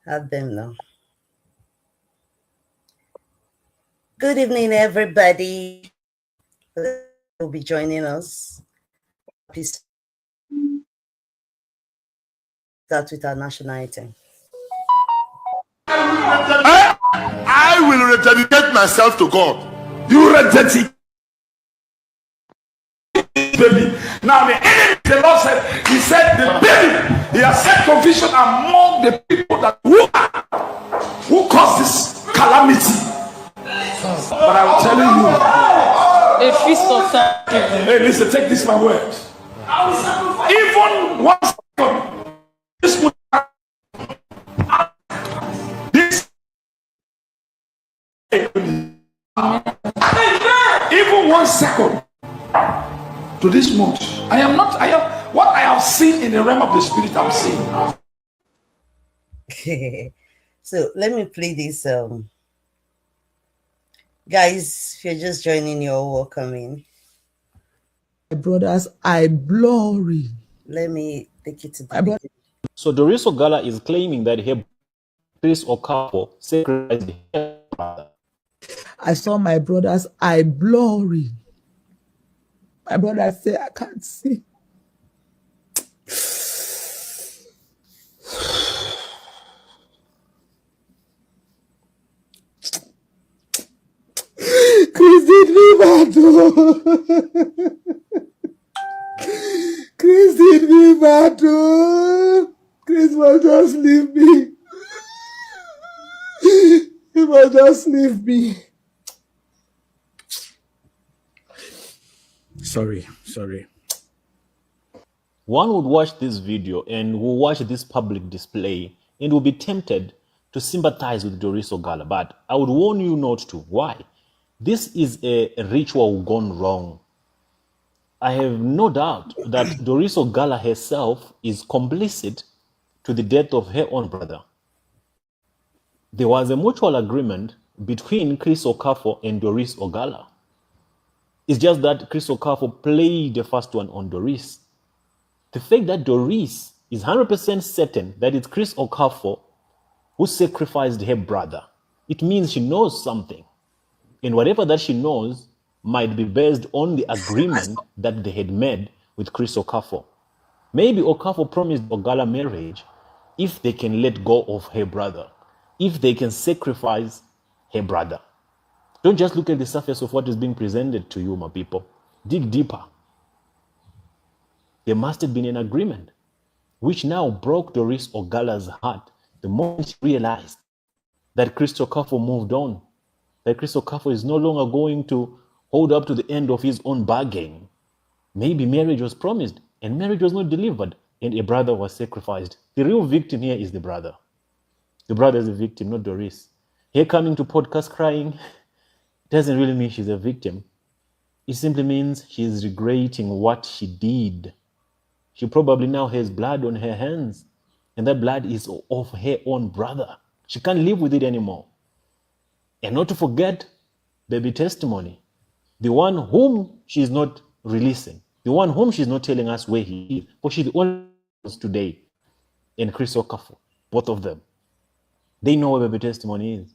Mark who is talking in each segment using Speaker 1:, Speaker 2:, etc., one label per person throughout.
Speaker 1: Add them now. Good evening, everybody. Will be joining us. Please start with our national item.
Speaker 2: I will rededicate myself to God.
Speaker 3: You rededicate, baby. Now the enemy, the Lord said, He said, the baby, He has set confusion among the people that who caused this calamity. But I'm telling you,
Speaker 4: a feast of thanksgiving.
Speaker 3: hey, listen, take this my word. Even 1 second, even 1 second to this month, I am what I have seen in the realm of the spirit. I'm seeing.
Speaker 1: So let me play this. Guys, if you're just joining, you're welcome in.
Speaker 5: My brothers, I glory.
Speaker 1: Let me take it to the beginning.
Speaker 6: So Doris Ogala is claiming that her Chris Okafor sacrificed her brother.
Speaker 5: I saw my brothers, I glory. My brother say, I can't see. Chris did me bad. Chris did me bad. Chris will just leave me. He will just leave me. Sorry.
Speaker 6: One would watch this video and will watch this public display and will be tempted to sympathize with Doris Ogala. But I would warn you not to. Why? This is a ritual gone wrong. I have no doubt that Doris Ogala herself is complicit to the death of her own brother. There was a mutual agreement between Chris Okafor and Doris Ogala. It's just that Chris Okafor played the first one on Doris. The fact that Doris is 100% certain that it's Chris Okafor who sacrificed her brother, it means she knows something. And whatever that she knows might be based on the agreement that they had made with Chris Okafor. Maybe Okafor promised Ogala marriage if they can let go of her brother, if they can sacrifice her brother. Don't just look at the surface of what is being presented to you, my people. Dig deeper. There must have been an agreement, which now broke Doris Ogala's heart the moment she realized that Chris Okafor moved on, that Chris Okafor is no longer going to hold up to the end of his own bargain. Maybe marriage was promised and marriage was not delivered and a brother was sacrificed. The real victim here is the brother. The brother is the victim, not Doris. Here coming to podcast crying doesn't really mean she's a victim. It simply means she's regretting what she did. She probably now has blood on her hands, and that blood is of her own brother. She can't live with it anymore. And not to forget baby testimony, the one whom she's not releasing, the one whom she's not telling us where he is, but she's the only one today, and Chris Okafor, both of them. They know where baby testimony is.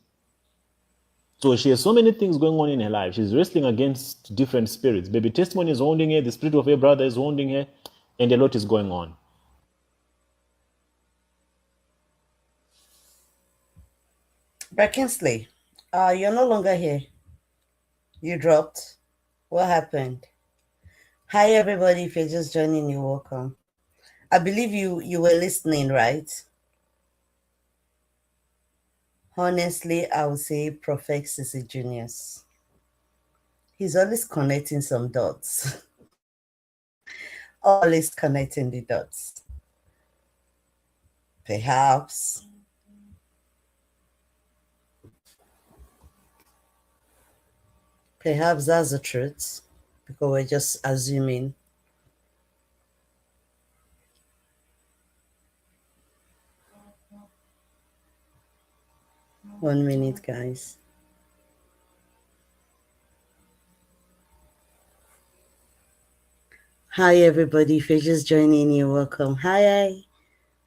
Speaker 6: So she has so many things going on in her life. She's wrestling against different spirits. Baby testimony is holding her, the spirit of her brother is holding her, and a lot is going on.
Speaker 1: Brackensley, you're no longer here. You dropped. What happened? Hi, everybody. If you're just joining, you're welcome. I believe you were listening, right? Honestly, I would say Prophet is a genius. He's always connecting some dots. Always connecting the dots. Perhaps that's the truth, because we're just assuming. One minute, guys. Hi, everybody. If you're just joining, you're welcome. Hi,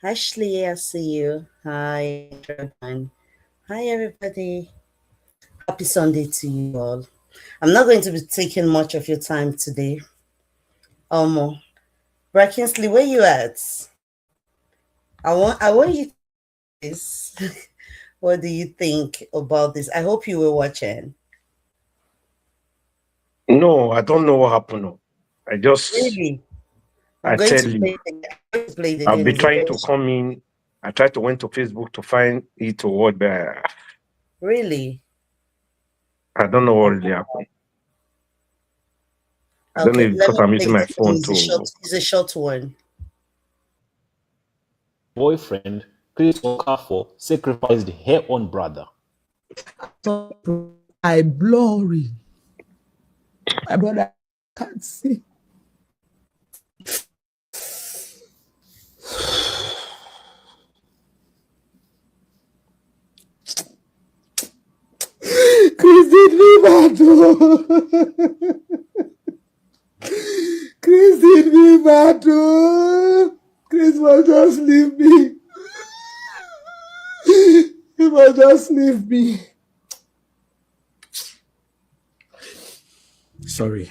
Speaker 1: Ashley, I see you. Hi, everyone. Hi, everybody. Happy Sunday to you all. I'm not going to be taking much of your time today. Brackensley, where you at? I want you to this. What do you think about this? I hope you were watching.
Speaker 7: No, I don't know what happened. No.
Speaker 1: Really? I'm
Speaker 7: I
Speaker 1: going
Speaker 7: tell
Speaker 1: to
Speaker 7: you,
Speaker 1: play it again. I'm going to play it
Speaker 7: I'll
Speaker 1: again.
Speaker 7: be
Speaker 1: It's a
Speaker 7: trying
Speaker 1: very
Speaker 7: to come in. I tried to went to Facebook to find it or what, but
Speaker 1: really.
Speaker 7: I don't know what really happened. I don't know
Speaker 1: Okay,
Speaker 7: if
Speaker 1: let
Speaker 7: because
Speaker 1: me
Speaker 7: I'm
Speaker 1: play
Speaker 7: using
Speaker 1: it
Speaker 7: my
Speaker 1: again.
Speaker 7: phone to.
Speaker 1: It's a short one.
Speaker 6: Boyfriend, Chris Okafor, sacrificed her own brother.
Speaker 5: I glory. My brother can't see. Chris did me bad. Chris did me bad. Chris must just leave me. He must just leave me. Sorry.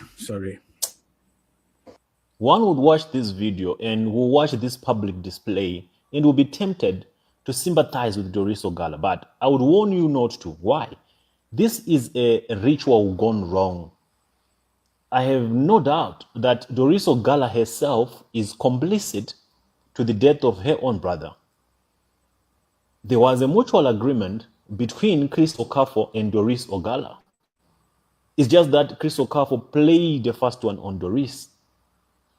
Speaker 6: One would watch this video and will watch this public display and will be tempted to sympathize with Doris Ogala. But I would warn you not to. Why? This is a ritual gone wrong. I have no doubt that Doris Ogala herself is complicit to the death of her own brother. There was a mutual agreement between Chris Okafor and Doris Ogala. It's just that Chris Okafor played the first one on Doris.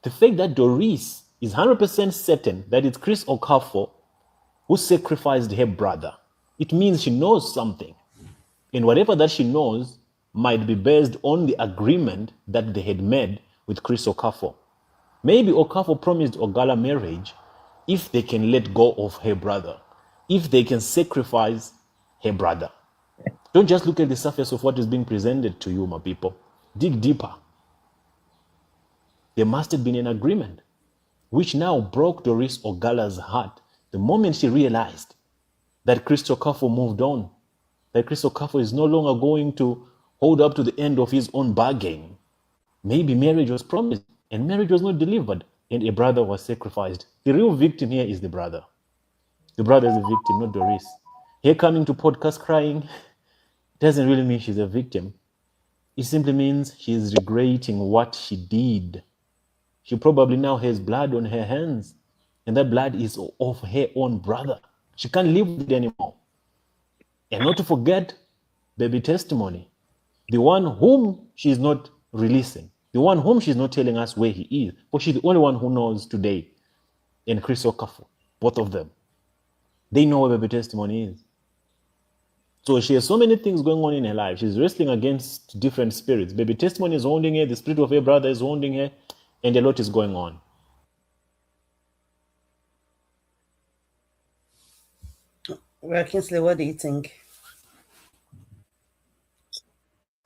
Speaker 6: The fact that Doris is 100% certain that it's Chris Okafor who sacrificed her brother, it means she knows something. And whatever that she knows might be based on the agreement that they had made with Chris Okafor. Maybe Okafor promised Ogala marriage if they can let go of her brother, if they can sacrifice her brother. Don't just look at the surface of what is being presented to you, my people. Dig deeper. There must have been an agreement, which now broke Doris Ogala's heart the moment she realized that Chris Okafor moved on, that Chris Okafor is no longer going to hold up to the end of his own bargain. Maybe marriage was promised and marriage was not delivered and a brother was sacrificed. The real victim here is the brother. The brother is the victim, not Doris. Here coming to podcast crying doesn't really mean she's a victim. It simply means she is regretting what she did. She probably now has blood on her hands, and that blood is of her own brother. She can't live with it anymore. And not to forget, baby testimony, the one whom she is not releasing, the one whom she's not telling us where he is, but she's the only one who knows today, and Chris Okafor, both of them. They know where baby testimony is. So she has so many things going on in her life. She's wrestling against different spirits. Baby testimony is holding her, the spirit of her brother is holding her, and a lot is going on.
Speaker 1: Kinsley, what do you think?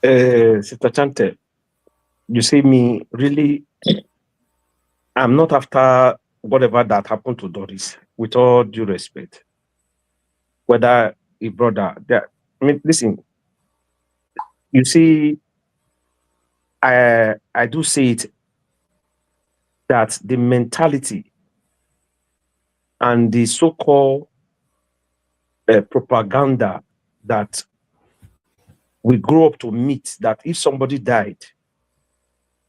Speaker 7: Sister Chante, you see me really. I'm not after whatever that happened to Doris, with all due respect. Whether a brother, I mean, listen. You see, I do say it that the mentality and the so-called propaganda that we grow up to meet, that if somebody died,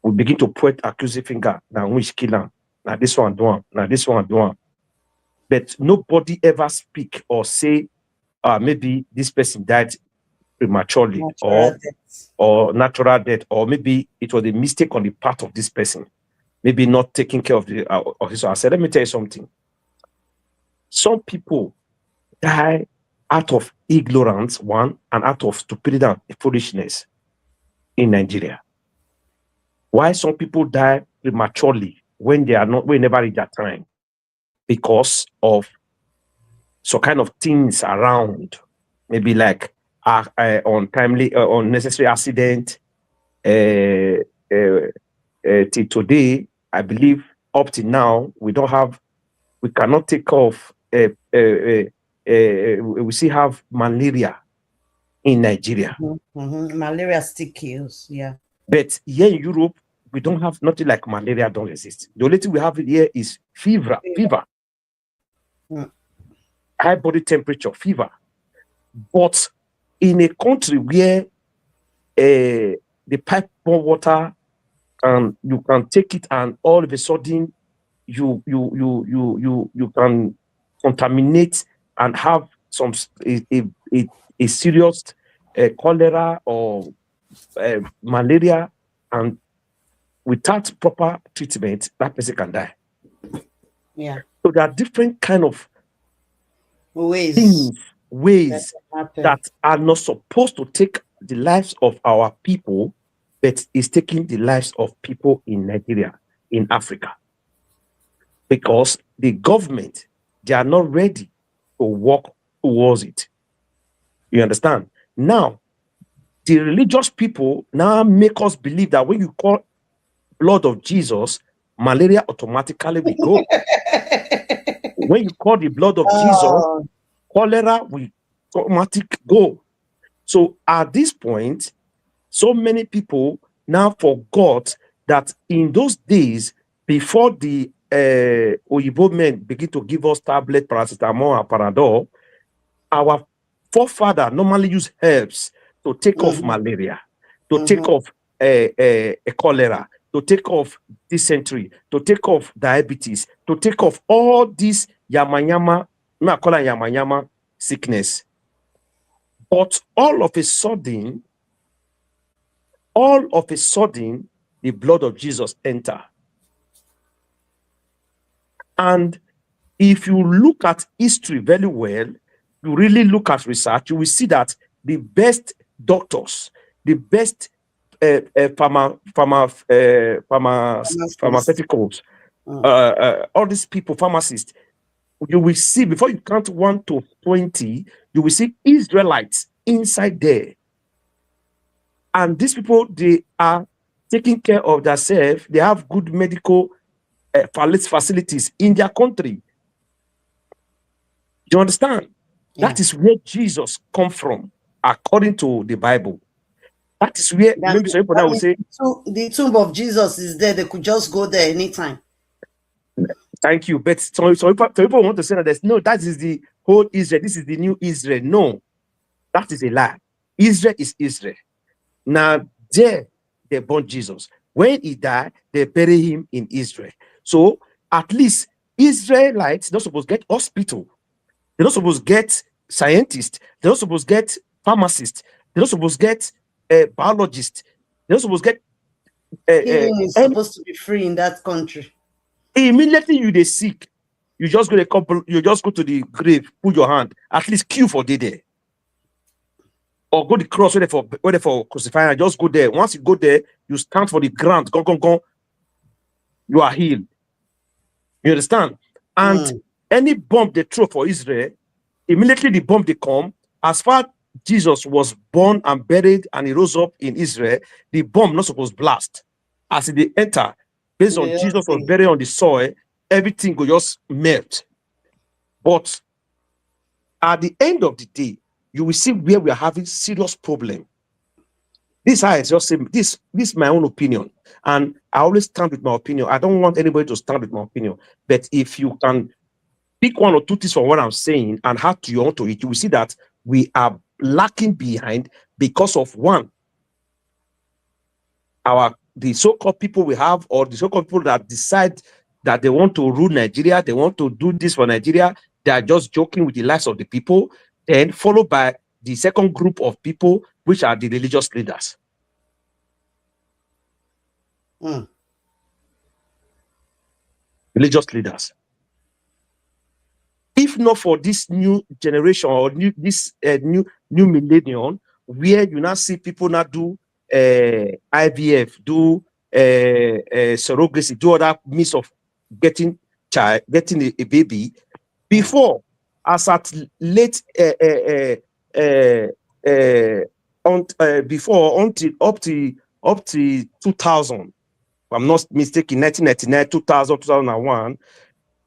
Speaker 7: we begin to point accusing finger, now which kill him, now this one do one, now this one do one. But nobody ever speak or say, maybe this person died prematurely or natural death, or maybe it was a mistake on the part of this person, maybe not taking care of his. I said, let me tell you something. Some people die out of ignorance, one, and out of stupidity and foolishness in Nigeria. Why some people die prematurely when they never reach their time? Because of some kind of things around, maybe like untimely, unnecessary accident. Till today, I believe up to now, we don't have we cannot take off. We still have malaria in Nigeria.
Speaker 1: Malaria still kills. Yeah.
Speaker 7: But here in Europe, we don't have nothing like malaria. Don't exist. The only thing we have here is fever. High body temperature, fever. But in a country where the pipe water, you can take it, and all of a sudden you can contaminate and have some a serious cholera or malaria, and without proper treatment, that person can die.
Speaker 1: Yeah.
Speaker 7: So there are different kind of
Speaker 1: ways
Speaker 7: that are not supposed to take the lives of our people, but is taking the lives of people in Nigeria, in Africa. Because the government, they are not ready to work towards it. You understand? Now, the religious people now make us believe that when you call blood of Jesus, malaria automatically will go. When you call the blood of Jesus, cholera will automatically go. So at this point, so many people now forgot that in those days, before the Oyibo men begin to give us tablet, paracetamol, and Panadol, our forefather normally use herbs to take off malaria, to take off cholera, to take off dysentery, to take off diabetes, to take off all these yamayama sickness. But all of a sudden, the blood of Jesus enter. And if you look at history very well, you really look at research, you will see that the best doctors, the best pharmaceuticals, all these people, pharmacists, you will see, before you count 1 to 20, you will see Israelites inside there. And these people, they are taking care of themselves. They have good medical facilities in their country. Do you understand? Yeah. That is where Jesus come from, according to the Bible. That is where, maybe some people now will say,
Speaker 1: the tomb of Jesus is there. They could just go there anytime.
Speaker 7: Thank you. But some people want to say that that is the whole Israel. This is the new Israel. No, that is a lie. Israel is Israel. Now, there they born Jesus. When he died, they bury him in Israel. So at least Israelites not supposed to get hospital. They're not supposed to get scientists. They're not supposed to get pharmacists. They're not supposed to get biologists. They're not supposed to get
Speaker 1: healing is supposed to be free in that country.
Speaker 7: Immediately you sick, you just go to the grave, put your hand, at least queue for there. Or go to the cross where for crucifying, just go there. Once you go there, you stand for the ground, go. You are healed. You understand? And any bomb they throw for Israel, immediately the bomb they come, as far Jesus was born and buried and he rose up in Israel, the bomb not supposed to blast. As they enter, based on Jesus was buried on the soil, everything will just melt. But at the end of the day, you will see where we are having serious problem. This I just say this is my own opinion, and I always stand with my opinion. I don't want anybody to stand with my opinion. But if you can pick 1 or 2 things from what I'm saying and add to your own to it, you will see that we are lacking behind because of one, the so-called people we have, or the so-called people that decide that they want to rule Nigeria, they want to do this for Nigeria, they are just joking with the lives of the people, then followed by the second group of people, which are the religious leaders. Religious leaders. If not for this new generation or new millennium, where you now see people now do IVF, do surrogacy, do other means of getting a baby, before, as at late before up to 2000, if I'm not mistaken, 1999, 2000, 2001,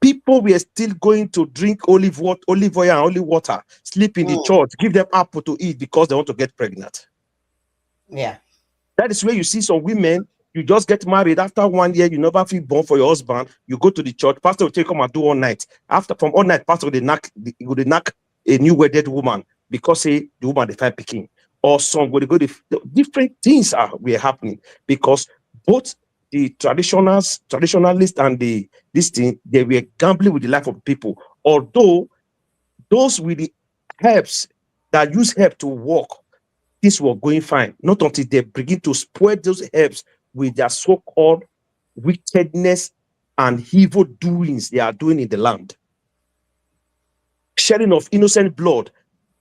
Speaker 7: People were still going to drink olive oil and olive water, sleep in the church, give them apple to eat because they want to get pregnant.
Speaker 1: Yeah.
Speaker 7: That is where you see some women, you just get married. After 1 year, you never feel born for your husband. You go to the church, pastor will take come and do all night. From all night, pastor will knock a new wedded woman because say the woman they find picking. Or some go to different things were happening because both the traditionalists and this thing, they were gambling with the life of people. Although those with the herbs that use herb to work, things were going fine. Not until they begin to spoil those herbs with their so-called wickedness and evil doings they are doing in the land. Shedding of innocent blood.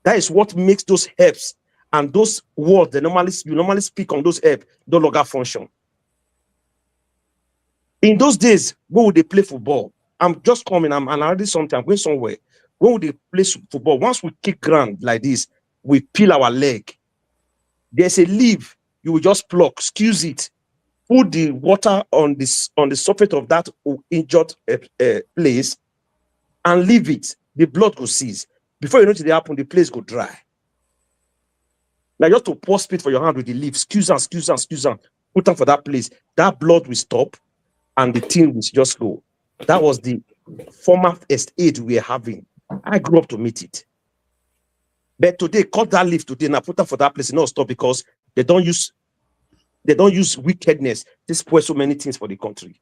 Speaker 7: That is what makes those herbs and those words you normally speak on those herbs no longer function. In those days, when would they play football? I'm just coming, I'm already something, I'm going somewhere. When would they play football? Once we kick ground like this, we peel our leg. There's a leaf, you will just pluck, squeeze it, put the water on the surface of that injured place, and leave it. The blood will cease. Before you know it happen, the place go dry. Now you have to pour spit for your hand with the leaf, squeeze and put them for that place. That blood will stop, and the thing will just go. That was the former first aid we are having. I grew up to meet it. But today, cut that leaf today and put them for that place. No, stop, because they don't use wickedness to spoil so many things for the country.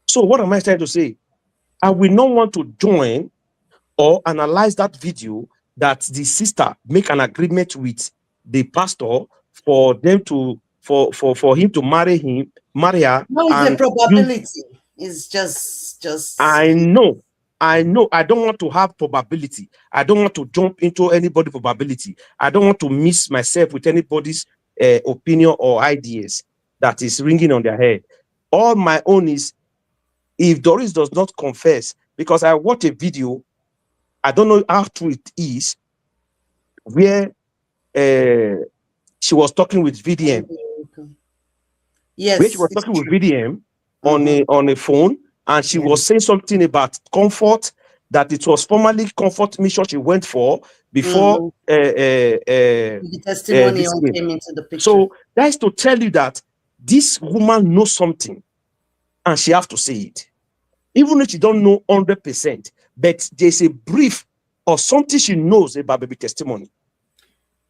Speaker 7: So what am I trying to say? I will not want to join or analyze that video that the sister make an agreement with the pastor for them to for him to marry her.
Speaker 1: No, it's a probability. It's just.
Speaker 7: I know. I don't want to have probability. I don't want to jump into anybody's probability. I don't want to mix myself with anybody's opinion or ideas that is ringing on their head. All my own is, if Doris does not confess, because I watched a video, I don't know how true it is, where she was talking with VDM.
Speaker 1: Yes,
Speaker 7: where she was talking with VDM on a phone, and she was saying something about comfort, that it was formerly comfort mission she went for before
Speaker 1: the testimony came into the picture.
Speaker 7: So that is to tell you that this woman knows something, and she has to say it, even if she don't know 100%. But there's a brief or something she knows about baby testimony.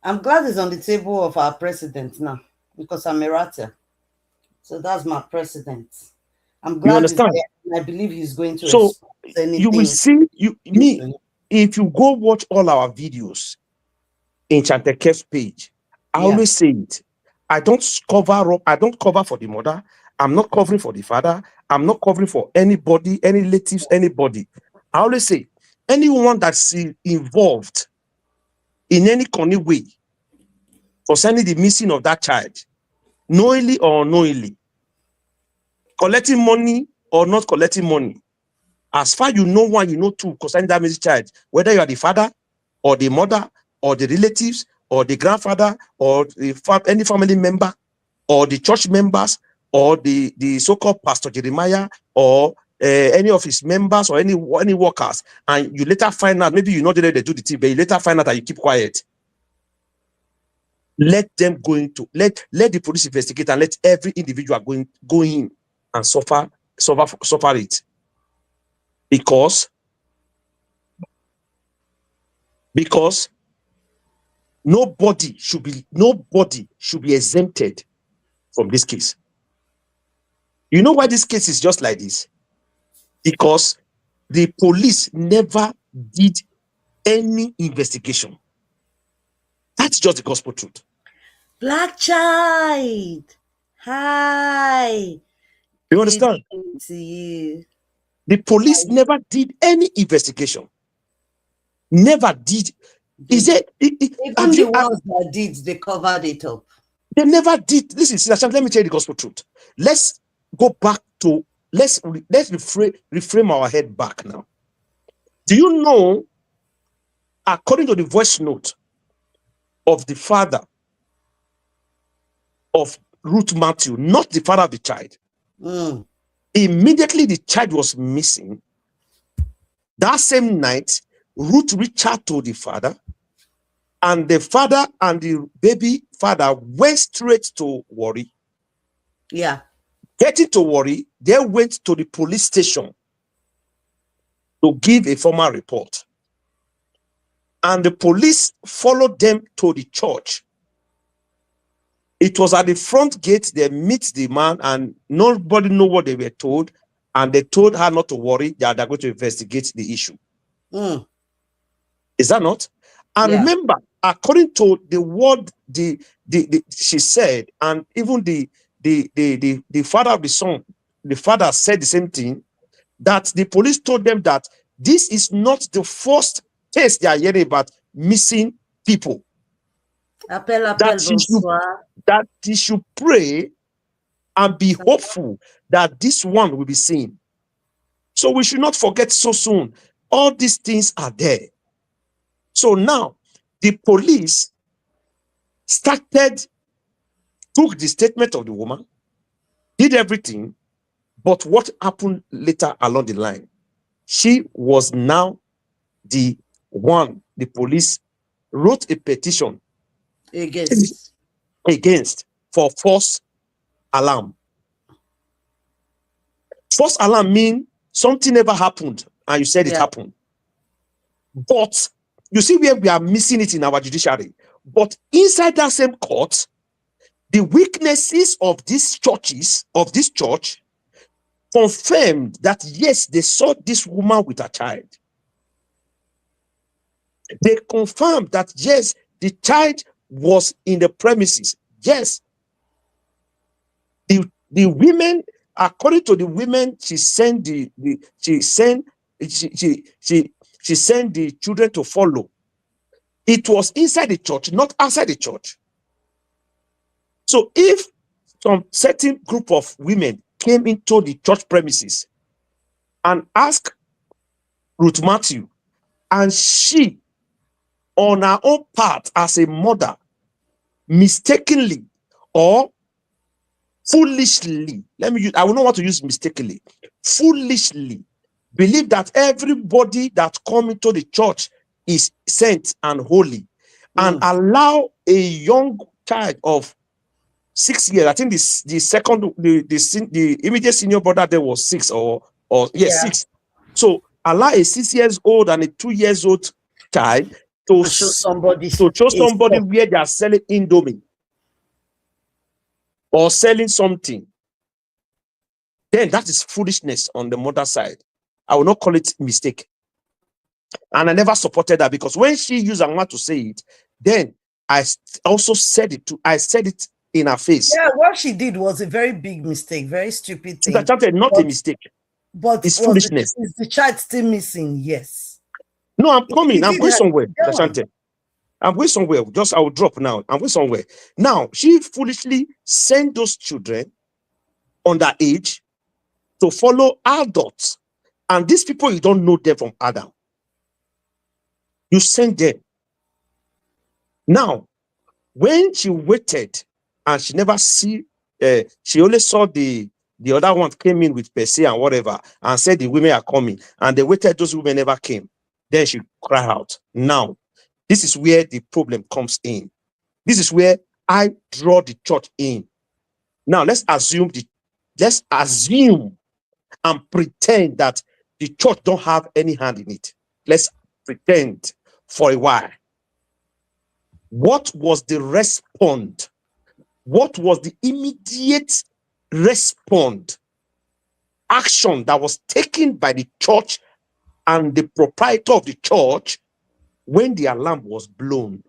Speaker 1: I'm glad it's on the table of our president now, because I'm a writer. So that's my president. I'm glad.
Speaker 7: You understand?
Speaker 1: I believe he's going to.
Speaker 7: So you will see if you go watch all our videos in Chanteke's page. I always say it. I don't cover up. I don't cover for the mother. I'm not covering for the father. I'm not covering for anybody, any relatives, anybody. I always say anyone that's involved in any cunning way concerning the missing of that child, knowingly or unknowingly, collecting money or not collecting money, as far you know one, you know two concerning that missing child, whether you are the father or the mother or the relatives or the grandfather or any family member or the church members or the so-called Pastor Jeremiah or any of his members or any workers, and you later find out, maybe you know they do the thing, but you later find out that you keep quiet. Let them go into let the police investigate, and let every individual go in and suffer it, because nobody should be exempted from this case. You know why this case is just like this? Because the police never did any investigation. That's just the gospel truth.
Speaker 1: Black child. Hi.
Speaker 7: You understand? The police never did any investigation. Never did.
Speaker 1: Even the ones that did, they covered it up.
Speaker 7: They never did. Listen, let me tell you the gospel truth. Let's go back to, let's reframe our head back now. Do you know, according to the voice note of the father of Ruth Matthew, not the father of the child, Immediately the child was missing. That same night, Ruth reached out to the father, and the father and the baby father went straight to Warri.
Speaker 1: Yeah.
Speaker 7: Getting to Warri, they went to the police station to give a formal report. And the police followed them to the church. It was at the front gate they meet the man, and nobody knew what they were told. And they told her not to worry, that they're going to investigate the issue.
Speaker 1: Mm.
Speaker 7: Is that not? And
Speaker 1: Yeah.
Speaker 7: remember, according to the word she said, and even the father of the son, the father said the same thing, that the police told them that this is not the first case they are hearing about missing people.
Speaker 1: Appel,
Speaker 7: That she should pray and be hopeful that this one will be seen. So we should not forget so soon. All these things are there. So now the police took the statement of the woman, did everything, but what happened later along the line? She was now the one the police wrote a petition against for false alarm. False alarm means something never happened and you said it happened. But you see where we are missing it in our judiciary. But inside that same court, the weaknesses of these churches, of this church, confirmed that yes, they saw this woman with a child. They confirmed that yes, the child was in the premises. Yes, the women, according to the women, she sent the children to follow. It was inside the church, not outside the church. So if some certain group of women came into the church premises and asked Ruth Matthew, and she, on her own part as a mother, mistakenly or foolishly, I will not want to use mistakenly, foolishly believe that everybody that come into the church is saint and holy, and allow a young child of 6 years, I think the immediate senior brother there was 6 or 6. So allow a 6 years old and a 2 years old child to show somebody where they are selling Indomie or selling something. Then that is foolishness on the mother side. I will not call it mistake. And I never supported that, because when she used her mouth to say it, then I also said it too. I said it in her face.
Speaker 1: Yeah, what she did was a very big mistake, very stupid thing.
Speaker 7: Not a mistake.
Speaker 1: But
Speaker 7: it's foolishness.
Speaker 1: Is the child still missing? Yes.
Speaker 7: No, I'm coming. I'm going somewhere. I'm going somewhere. I will drop now. I'm going somewhere. Now, she foolishly sent those children underage to follow adults. And these people, you don't know them from Adam. You send them. Now, when she waited and she never see, she only saw the other one came in with Percy and whatever, and said the women are coming, and they waited, those women never came. Then she cried out. Now, this is where the problem comes in. This is where I draw the church in. Now, let's assume and pretend that the church don't have any hand in it. Let's pretend for a while. What was the response? What was the immediate response, action that was taken by the church and the proprietor of the church when the alarm was blown?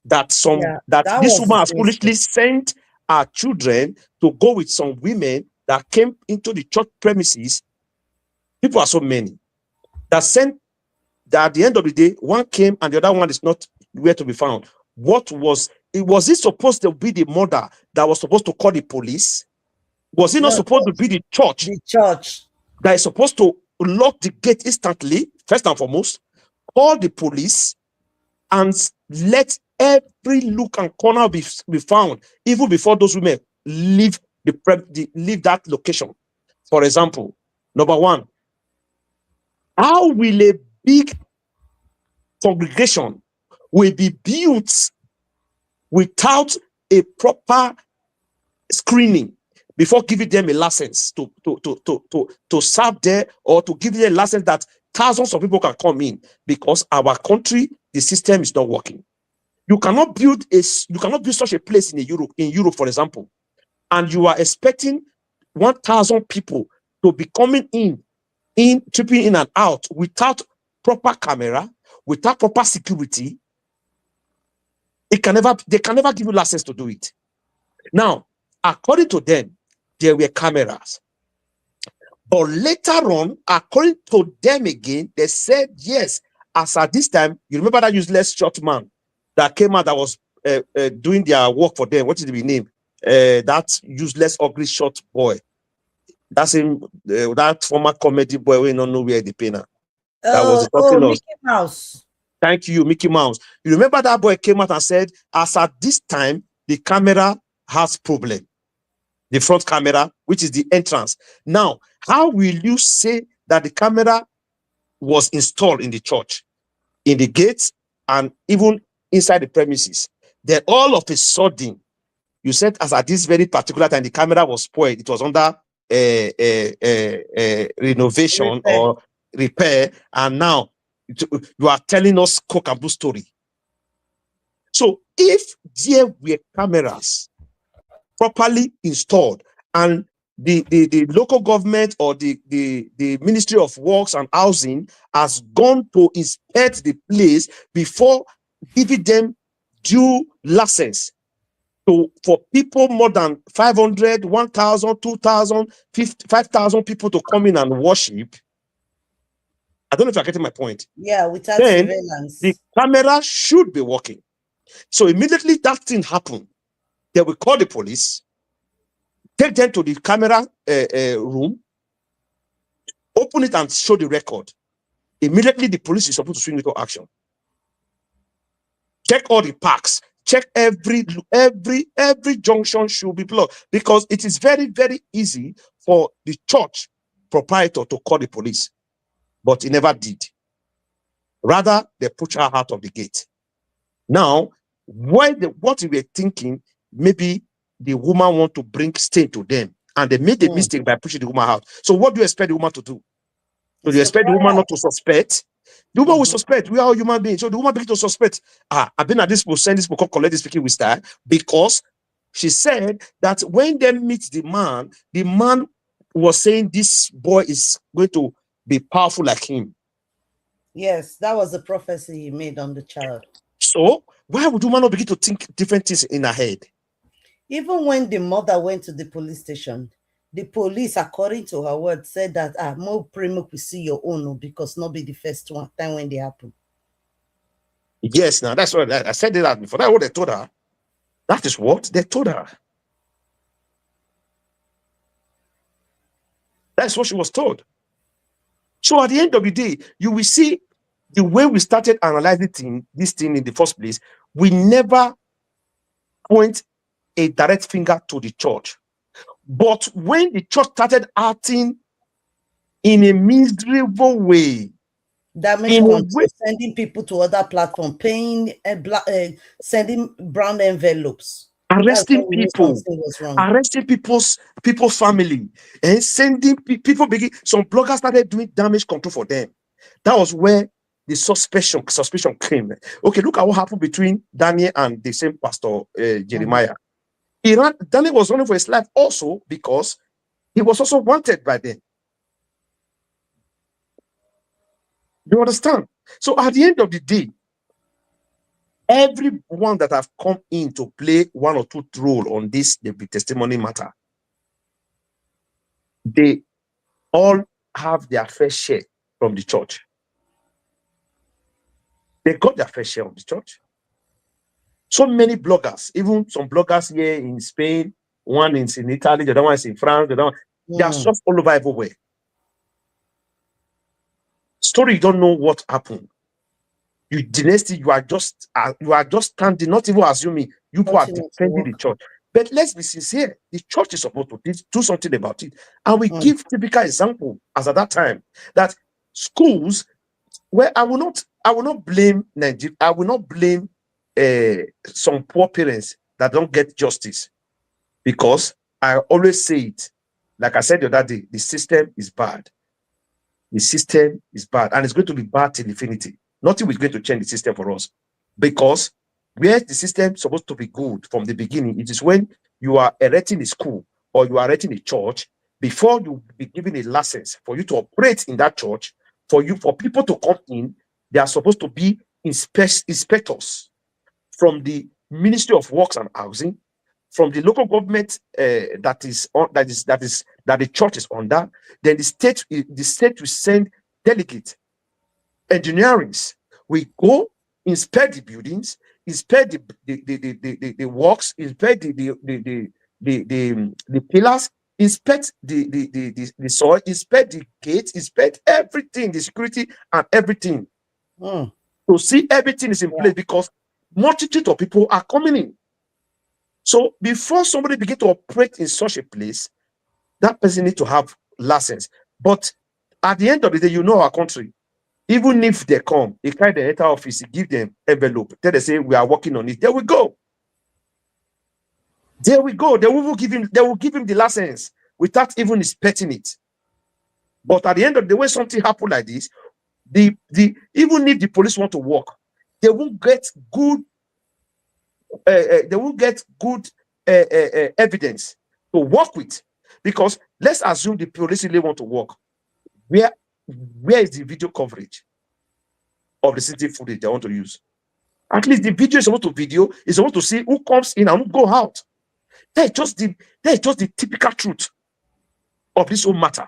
Speaker 7: That this woman has foolishly sent her children to go with some women that came into the church premises. People are so many that at the end of the day, one came and the other one is not where to be found. Was it supposed to be the mother that was supposed to call the police? Was it not supposed to be the church?
Speaker 1: The church
Speaker 7: that is supposed to lock the gate instantly, first and foremost, call the police, and let every look and corner be found, even before those women leave that location. For example, number one, how will a big congregation will be built without a proper screening before giving them a license to serve there, or to give them a license that thousands of people can come in? Because our country, the system is not working. You cannot build such a place in Europe, for example, and you are expecting 1,000 people to be coming tripping in and out without proper camera, without proper security. They can never give you license to do it. Now, according to them, there were cameras. But later on, according to them again, they said, yes, as at this time, you remember that useless short man that came out that was doing their work for them. What is the name? That useless, ugly, short boy. That's him, that former comedy boy. We don't know where the painter. That was the
Speaker 1: Mickey Mouse.
Speaker 7: Thank you, Mickey Mouse. You remember that boy came out and said, as at this time, the camera has problem. The front camera, which is the entrance. Now, how will you say that the camera was installed in the church, in the gates, and even inside the premises? Then all of a sudden, you said as at this very particular time, the camera was spoiled. It was under renovation or repair, and now you are telling us cock and bull story. So if there were cameras properly installed, and the local government or the Ministry of Works and Housing has gone to inspect the place before giving them due license for people more than 500, 1,000, 2,000, 5,000 people to come in and worship. I don't know if you're getting my point.
Speaker 1: Yeah, without
Speaker 7: then
Speaker 1: surveillance.
Speaker 7: The camera should be working. So immediately that thing happened, they will call the police, take them to the camera room, open it and show the record. Immediately the police is supposed to swing into action. Check all the parks. Check every junction should be blocked, because it is very, very easy for the church proprietor to call the police, but he never did. Rather, they push her out of the gate. Now, what we were thinking, maybe the woman want to bring stain to them, and they made a mistake by pushing the woman out. So what do you expect the woman to do? So you expect the woman not to suspect? The woman will suspect. We are all human beings. So the woman begin to suspect. I've been at this people, send this people, collect this speaking with her, because she said that when they meet the man was saying this boy is going to be powerful like him.
Speaker 1: Yes, that was the prophecy he made on the child.
Speaker 7: So why would woman not begin to think different things in her head?
Speaker 1: Even when the mother went to the police station, the police, according to her word, said that more primo we see your own, because not be the first time when they happen.
Speaker 7: Yes, now that's what I said that before. That's what they told her. That is what they told her. That's what she was told. So at the end of the day, you will see the way we started analyzing this thing in the first place. We never point a direct finger to the church. But when the church started acting in a miserable way,
Speaker 1: damage control, sending people to other platforms, paying sending brown envelopes,
Speaker 7: arresting people, arresting people's family, and sending people some bloggers started doing damage control for them. That was where the suspicion came. Okay, look at what happened between Daniel and the same pastor Jeremiah. Daniel was running for his life also because he was also wanted by them. You understand? So at the end of the day, everyone that have come in to play one or two role on this the testimony matter, they all have their fair share from the church. They got their fair share of the church. So many bloggers, even some bloggers here in Spain, one is in Italy, the other one is in France, they are just all over everywhere. Story, you don't know what happened. You dynasty, you are just standing, not even assuming you are defending the church. But let's be sincere. The church is supposed to do something about it. And we give typical example as at that time that schools where I will not blame Nigeria. I will not blame some poor parents that don't get justice, because I always say it. Like I said the other day, the system is bad. The system is bad, and it's going to be bad till infinity. Nothing is going to change the system for us, because where the system is supposed to be good from the beginning, it is when you are erecting a school or you are erecting a church, before you be given a license for you to operate in that church, for people to come in, they are supposed to be inspectors from the Ministry of Works and Housing, from the local government that the church is under. Then the state will send delegate engineerings. We go inspect the buildings, inspect the works, inspect the pillars, inspect the soil, inspect the gates, inspect everything, the security and everything, to see everything is in place, because multitude of people are coming in. So before somebody begin to operate in such a place, that person needs to have license. But at the end of the day, our country, even if they come, they carry the head office, give them envelope, then they say we are working on it. There we go. There we go. They will give him the license without even inspecting it. But at the end of the way, something happen like this, even if the police want to work, they won't get good. Evidence to work with, because let's assume the police really want to work. Where is the video coverage of the CCTV footage they want to use? At least the video is supposed to is supposed to see who comes in and who go out. That's just the typical truth of this whole matter.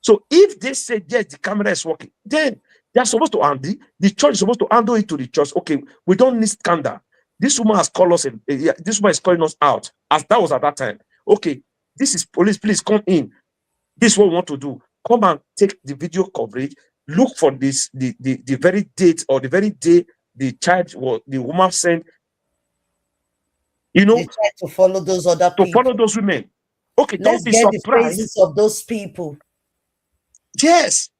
Speaker 7: So if they say yes, the camera is working, then they're supposed to handle the church is supposed to handle it to the church. Okay, we don't need scandal. This woman has called us. This woman is calling us out, as that was at that time. Okay, this is police. Please come in. This is what we want to do. Come and take the video coverage. Look for this the very date or the very day the child or the woman sent. They
Speaker 1: try to follow those other people.
Speaker 7: To follow those women. Okay,
Speaker 1: let's
Speaker 7: don't be
Speaker 1: get
Speaker 7: surprised.
Speaker 1: The faces of those people.
Speaker 7: Yes.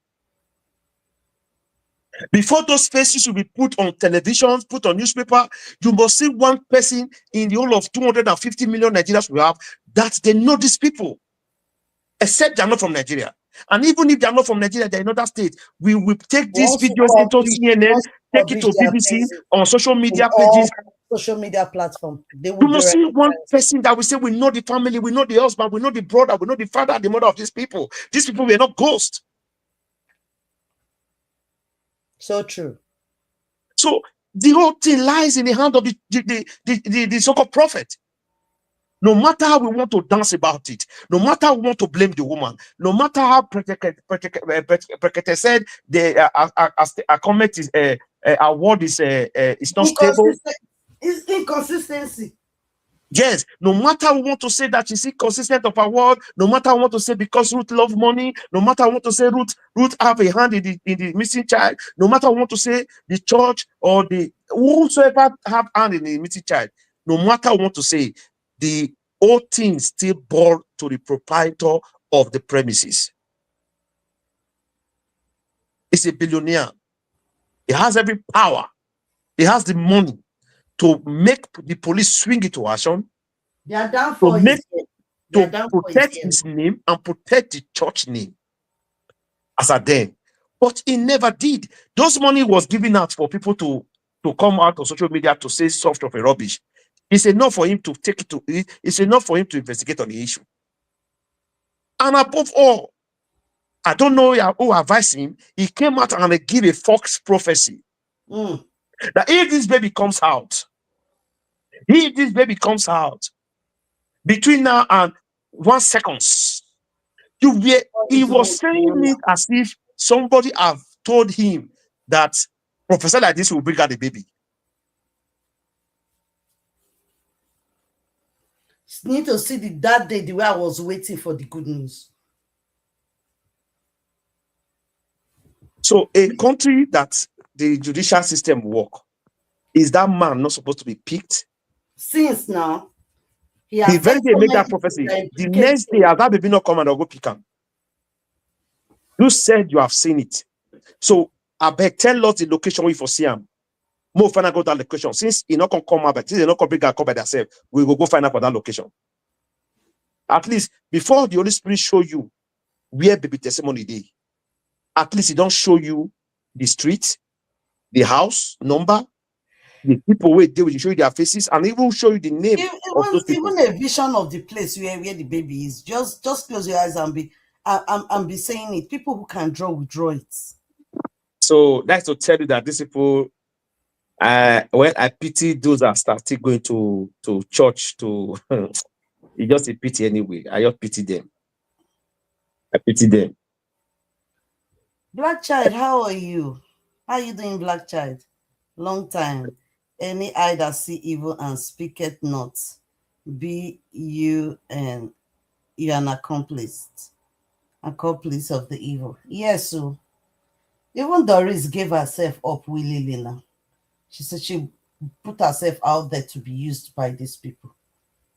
Speaker 7: Before those faces will be put on television, put on newspaper, you must see one person in the whole of 250 million Nigerians we have that they know these people, except they're not from Nigeria. And even if they're not from Nigeria, they're in other states. We will take these videos into CNN, take it to BBC, on social media pages.
Speaker 1: Social media platform.
Speaker 7: You must see one person that will say, we know the family, we know the husband, we know the brother, we know the father, the mother of these people. These people were not ghosts.
Speaker 1: So true.
Speaker 7: So the whole thing lies in the hand of the so-called prophet. No matter how we want to dance about it, no matter how we want to blame the woman, no matter how Prekete said a comment is award is not stable.
Speaker 1: It's inconsistency.
Speaker 7: Yes, no matter we want to say that she's inconsistent of her word, no matter we want to say because Ruth love money, no matter we want to say Ruth have a hand in the missing child, no matter we want to say the church or the whosoever have hand in the missing child, no matter we want to say, the whole thing still ball to the proprietor of the premises. He's a billionaire. He has every power. He has the money to make the police swing into action,
Speaker 1: they are down for
Speaker 7: to protect his name and protect the church name as a then. But he never did. Those money was given out for people to come out on social media to say soft of a rubbish. It's enough for him to take it to. It's enough for him to investigate on the issue. And above all, I don't know who advised him. He came out and gave a false prophecy. That if this baby comes out, between now and 1 second, he was saying it as if somebody have told him that professor like this will bring out the baby.
Speaker 1: Need to see that day the way I was waiting for the good news.
Speaker 7: So a country that the judicial system work, is that man not supposed to be picked?
Speaker 1: Since now. He has
Speaker 7: The very
Speaker 1: said
Speaker 7: day he
Speaker 1: so
Speaker 7: make
Speaker 1: many
Speaker 7: that
Speaker 1: things
Speaker 7: prophecy,
Speaker 1: that
Speaker 7: the
Speaker 1: implicate
Speaker 7: next day,
Speaker 1: him.
Speaker 7: as that baby not come and I'll go pick him. You said you have seen it. So I beg, tell us the location where you foresee him. More find out go that location. Since he not gonna come out, but since they not come bring come by themselves, we will go find out for that location. At least before the Holy Spirit show you where baby testimony day, at least he don't show you the street, the house number, the people where they will show you their faces, and even show you the name of those people.
Speaker 1: Even a vision of the place where the baby is. Just close your eyes and be saying it. People who can draw will draw it.
Speaker 7: So that's to tell you that these people, well, I pity those that started going to church to it's just a pity anyway. I just pity them. I pity them.
Speaker 1: Black child, how are you? How are you doing, black child? Long time. Any eye that see evil and speaketh not, be you and you an accomplice of the evil. Yes, so even Doris gave herself up willingly now. She said she put herself out there to be used by these people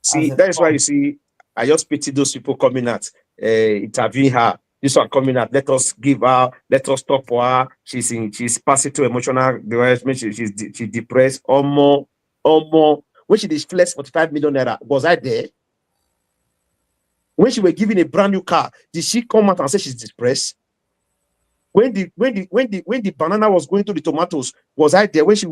Speaker 1: as
Speaker 7: See,
Speaker 1: a
Speaker 7: that is why you
Speaker 1: pawn.
Speaker 7: see, I just pity those people coming out, interviewing her. This one coming out, let us give her, let us talk for her. She's passing through emotional development. She's depressed. Almost. When she displaced 45 million naira, was I there? When she were given a brand new car, did she come out and say she's depressed? When the banana was going to the tomatoes, was I there? When she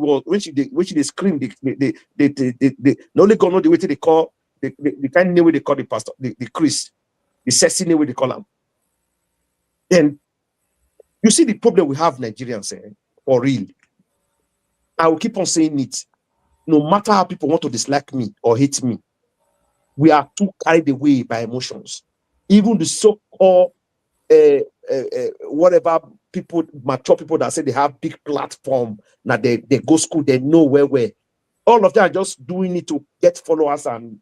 Speaker 7: screamed, the only God know the way they call the kind of name they call the pastor, the Chris, the sexy name they call him. Then you see the problem we have Nigerians, for real. I will keep on saying it. No matter how people want to dislike me or hate me, we are too carried away by emotions. Even the so-called whatever people, mature people that say they have big platform, now they go school, they know where. All of them are just doing it to get followers and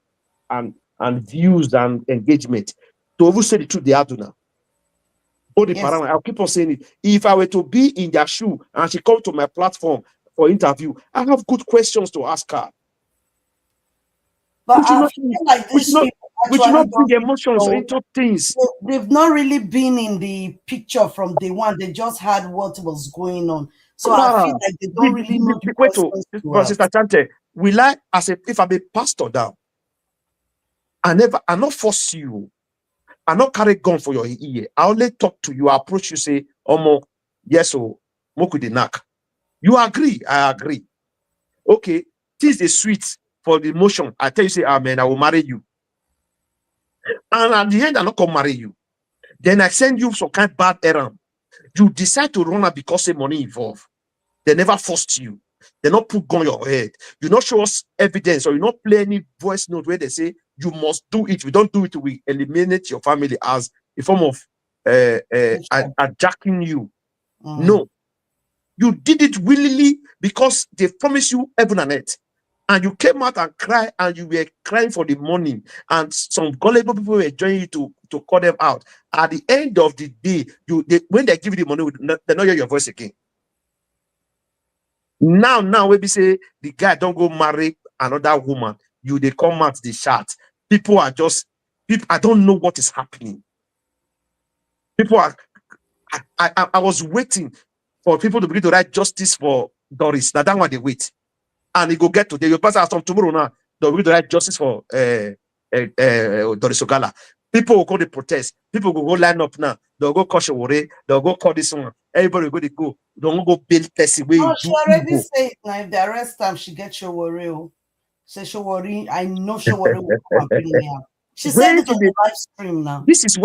Speaker 7: views and engagement. To even say the truth, they are doing now.
Speaker 1: Yes.
Speaker 7: I'll keep on saying it. If I were to be in their shoe and she come to my platform for interview, I have good questions to ask her.
Speaker 1: But
Speaker 7: We should
Speaker 1: I
Speaker 7: not,
Speaker 1: feel like
Speaker 7: we should
Speaker 1: these
Speaker 7: not,
Speaker 1: people
Speaker 7: we should
Speaker 1: actually
Speaker 7: not bring
Speaker 1: don't really
Speaker 7: emotions
Speaker 1: know.
Speaker 7: into things.
Speaker 1: They've not really been in the picture from day one. They just had what was going on. So I feel like they don't really know the
Speaker 7: Wait,
Speaker 1: questions to
Speaker 7: but
Speaker 1: ask.
Speaker 7: Sister Chante, will I, if I'm a pastor now, I not force you. I not carry gun for your ear. I only talk to you, I approach you, say, Omo, yes, oh, moku the knack. You agree? I agree. Okay, this is sweet for the emotion. I tell you, say, amen, I will marry you. And at the end, I not come marry you. Then I send you some kind of bad errand. You decide to run out because say money involved. They never forced you. They not put gun on your head. You not show us evidence, or you not play any voice note where they say you must do it. If you don't do it, we eliminate your family as a form of attacking you. No, you did it willingly because they promised you heaven and earth. And you came out and cried, and you were crying for the money, and some gullible people were joining you to call them out. At the end of the day, when they give you the money, they not hear your voice again. Now, maybe say the guy don't go marry another woman, they come out the chat. People are just people. I don't know what is happening. People are. I was waiting for people to begin to write justice for Doris. Now that's why they wait. And it go get today. Your pastor from tomorrow now. They'll be the right justice for Doris Ogala. People will go to protest. People will go line up now. They'll go call Shawore. They'll go call this one. Everybody will go. They'll go build person where
Speaker 1: Oh,
Speaker 7: you
Speaker 1: she
Speaker 7: do
Speaker 1: already
Speaker 7: evil.
Speaker 1: said now if they arrest them, she gets Showore. Say Showore, I know Showore will come and bring me out. She said
Speaker 7: Where
Speaker 1: it
Speaker 7: do
Speaker 1: on
Speaker 7: they?
Speaker 1: the live stream now.
Speaker 7: This is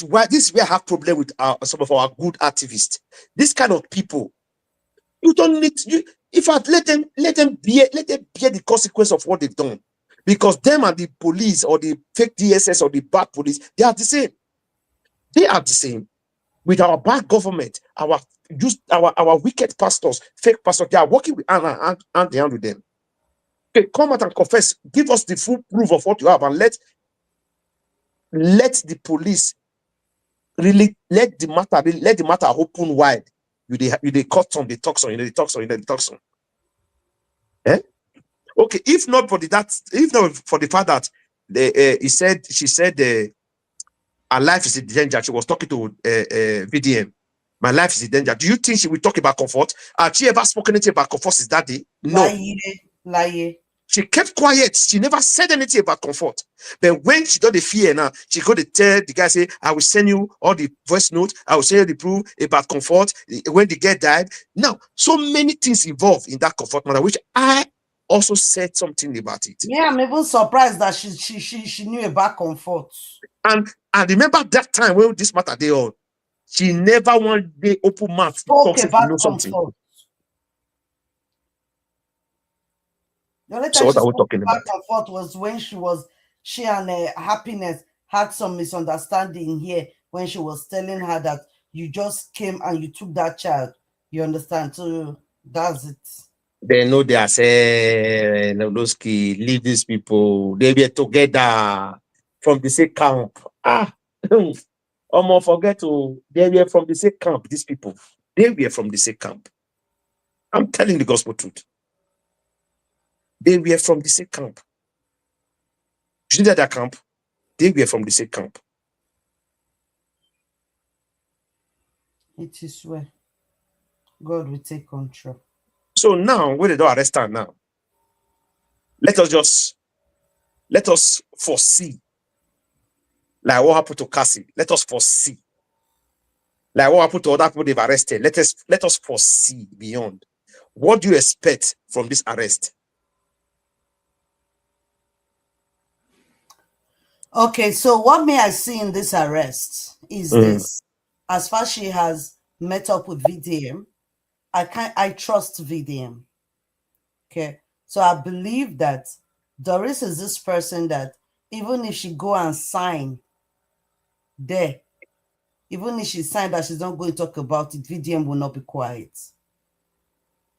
Speaker 7: where I have problem with some of our good activists. This kind of people, you don't need you. If I let them bear the consequence of what they've done, because them and the police or the fake DSS or the bad police, they are the same. They are the same. With our bad government, our wicked pastors, fake pastors, they are working with hand in hand with them. Okay, come out and confess. Give us the full proof of what you have, and let the police really let the matter open wide. They cut on the talk on. Eh? Okay, if not for the fact that she said her life is in danger. She was talking to VDM. My life is in danger. Do you think she will talk about comfort? Had she ever spoken anything about comfort since that day? No.
Speaker 1: Lie.
Speaker 7: She kept quiet. She never said anything about comfort. But when she got the fear now, she go to tell the guy, say, I will send you all the voice notes. I will send you the proof about comfort. When the girl died. Now, so many things involved in that comfort matter, which I also said something about it.
Speaker 1: Yeah, I'm even surprised that she knew about comfort.
Speaker 7: And I remember that time when this matter they all, she never one day open mouth
Speaker 1: Spoke
Speaker 7: talk
Speaker 1: about
Speaker 7: know something.
Speaker 1: comfort. The only
Speaker 7: So
Speaker 1: time
Speaker 7: what
Speaker 1: she
Speaker 7: are we
Speaker 1: spoke
Speaker 7: talking
Speaker 1: about
Speaker 7: about?
Speaker 1: comfort was when she and Happiness had some misunderstanding here when she was telling her that you just came and you took that child. You understand? So that's it.
Speaker 7: They know they are saying, Noloski, leave these people. They were together from the same camp. Forget to, they were from the same camp, these people. They were from the same camp. I'm telling the gospel truth. They were from the same camp. You know that camp? They were from the same camp.
Speaker 1: It is where God will take control.
Speaker 7: So now, when they don't arrest her now, let us foresee. Like what happened to Cassie? Let us foresee. Like what happened to other people they've arrested? Let us foresee beyond. What do you expect from this arrest?
Speaker 1: Okay, so what may I see in this arrest is this. As far as she has met up with VDM, I trust VDM. Okay. So I believe that Doris is this person that even if she go and sign there, even if she signed that she's not going to talk about it, VDM will not be quiet.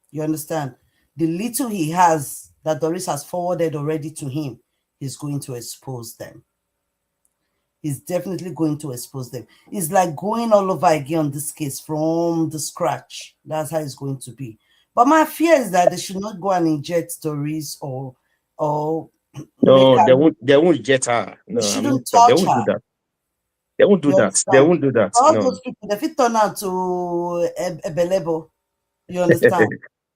Speaker 1: You understand? The little he has that Doris has forwarded already to him, he's going to expose them. He's definitely going to expose them. It's like going all over again on this case from the scratch. That's how it's going to be. But my fear is that they should not go and inject Doris or
Speaker 7: No,
Speaker 1: make her,
Speaker 7: they won't get her.
Speaker 1: they
Speaker 7: No,
Speaker 1: shouldn't
Speaker 7: they
Speaker 1: touch
Speaker 7: won't do
Speaker 1: her.
Speaker 7: that. They won't do
Speaker 1: You
Speaker 7: that. They
Speaker 1: understand?
Speaker 7: won't do that.
Speaker 1: All
Speaker 7: No.
Speaker 1: those people, they fit turn out to Ebelebo. You understand?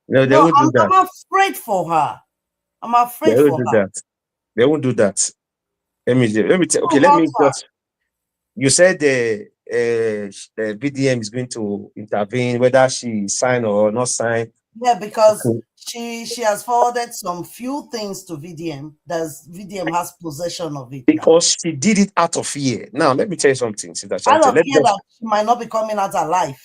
Speaker 7: No, they
Speaker 1: No,
Speaker 7: won't do that.
Speaker 1: I'm afraid for her. I'm
Speaker 7: They
Speaker 1: afraid
Speaker 7: won't
Speaker 1: for
Speaker 7: do
Speaker 1: her.
Speaker 7: that. They won't do that. Let me tell. Okay,
Speaker 1: Who
Speaker 7: let
Speaker 1: hurt
Speaker 7: me
Speaker 1: her?
Speaker 7: just. You said the VDM is going to intervene, whether she sign or not sign.
Speaker 1: Yeah, because
Speaker 7: Okay.
Speaker 1: she has forwarded some few things to VDM. VDM has possession of it now.
Speaker 7: Because she did it out of fear. Now, let me tell you something, Sister
Speaker 1: Out
Speaker 7: Shante.
Speaker 1: of fear that she might not be coming out alive.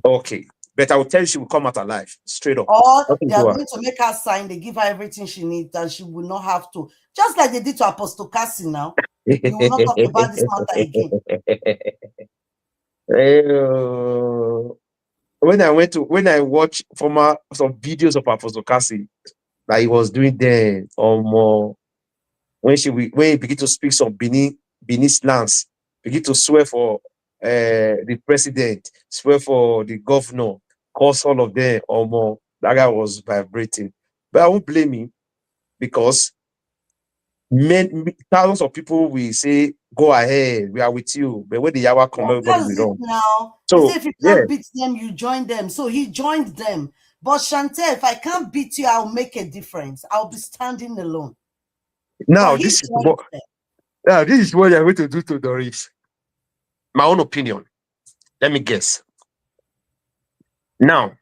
Speaker 7: Okay. But I will tell you she will come out alive. Straight up.
Speaker 1: Or
Speaker 7: Nothing
Speaker 1: they
Speaker 7: to
Speaker 1: are
Speaker 7: her.
Speaker 1: going to make her sign, they give her everything she needs, and she will not have to. Just like they did to Apostle Cassie now. You will not talk about this matter again.
Speaker 7: When I watched some videos of Apostle Cassie that he was doing then, when he began to speak some Benin slangs, begin to swear for the president, swear for the governor, cause all of them, that guy was vibrating. But I won't blame him because thousands of people will say, "Go ahead, we are with you." But when the Yawa come,
Speaker 1: Well,
Speaker 7: everybody will
Speaker 1: that's it
Speaker 7: run.
Speaker 1: now. They say
Speaker 7: So
Speaker 1: if you
Speaker 7: yeah,
Speaker 1: can't beat them, you join them. So he joined them. But Chantel, if I can't beat you, I'll make a difference. I'll be standing alone.
Speaker 7: now
Speaker 1: But he
Speaker 7: this is
Speaker 1: joined them.
Speaker 7: you're going to do to Doris. My own opinion. Let me guess. Now,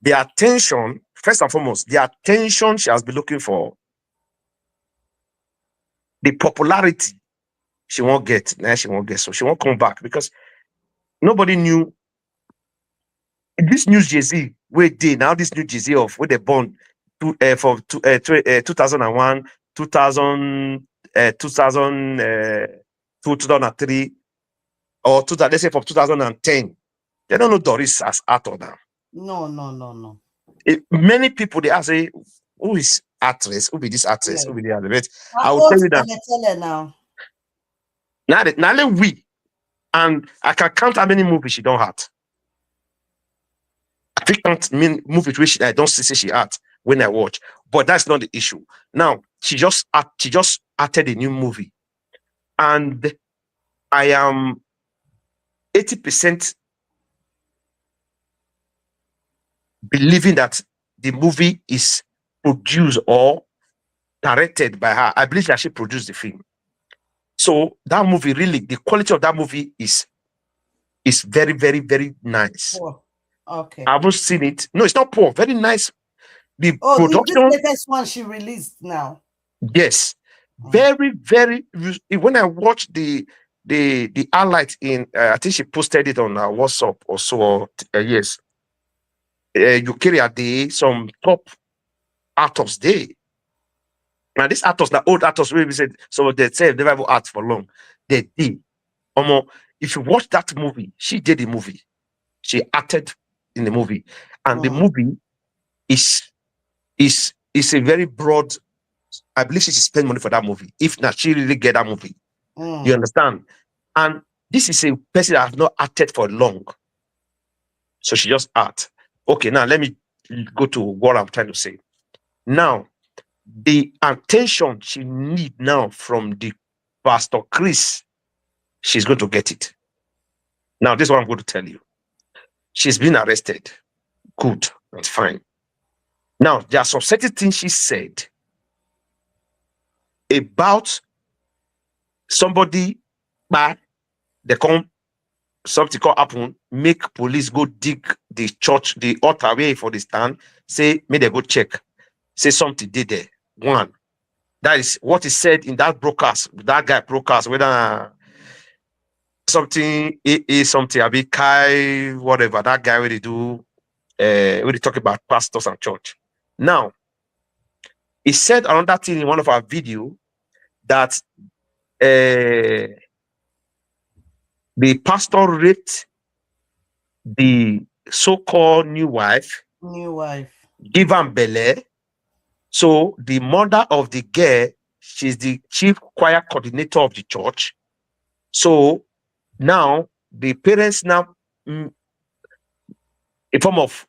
Speaker 7: the attention, first and foremost, the attention she has been looking for, the popularity she won't get. Now she won't get. So she won't come back because nobody knew this new Jay-Z where they now this new Jay-Z of where they born 2001, 2000, 2003, or let's say from 2010. They don't know Doris as actor now.
Speaker 1: No.
Speaker 7: Many people they ask, say, who is actress? Who be this actress?
Speaker 1: Yeah.
Speaker 7: Who be the other? But
Speaker 1: I
Speaker 7: I will
Speaker 1: old
Speaker 7: tell you that
Speaker 1: tele now.
Speaker 7: now we, and I can count how many movies she don't have. I think count movies which I don't see she had when I watch, but that's not the issue. Now she just acted a new movie, and I am 80% believing that the movie is produced or directed by her. I believe that she produced the film. So that movie, really, the quality of that movie is very, very, very nice.
Speaker 1: Poor. Okay.
Speaker 7: I haven't seen it. No, it's not poor. Very nice. The
Speaker 1: Oh, this
Speaker 7: production,
Speaker 1: latest one she released now.
Speaker 7: yes, very, very. When I watched the highlight in, I think she posted it on WhatsApp or so. Yes, you carry a day some top actors there. Now these actors, the old actors, we said some of them say they never act for long. They did. If you watch that movie, she did the movie. She acted in the movie, and the movie is a very broad. I believe she should spend money for that movie. If not, she really get that movie. You understand? And this is a person that has not acted for long, so she just act. Okay, now let me go to what I'm trying to say. Now, the attention she need now from the Pastor Chris, she's going to get it. Now, this is what I'm going to tell you. She's been arrested. Good, that's fine. Now, there are some certain things she said about somebody bad. They come, something can happen, make police go dig the church, the altar away for the stand, say, may they go check. Say something did there. One, that is what is said in that broadcast. That guy broadcast, whether something is something, I be Kai, whatever, that guy where they do, when they talk about pastors and church. Now, he said another thing in one of our video that the pastor raped the so-called new wife, give her belly. So the mother of the girl, she's the chief choir coordinator of the church. So now the parents now, in form of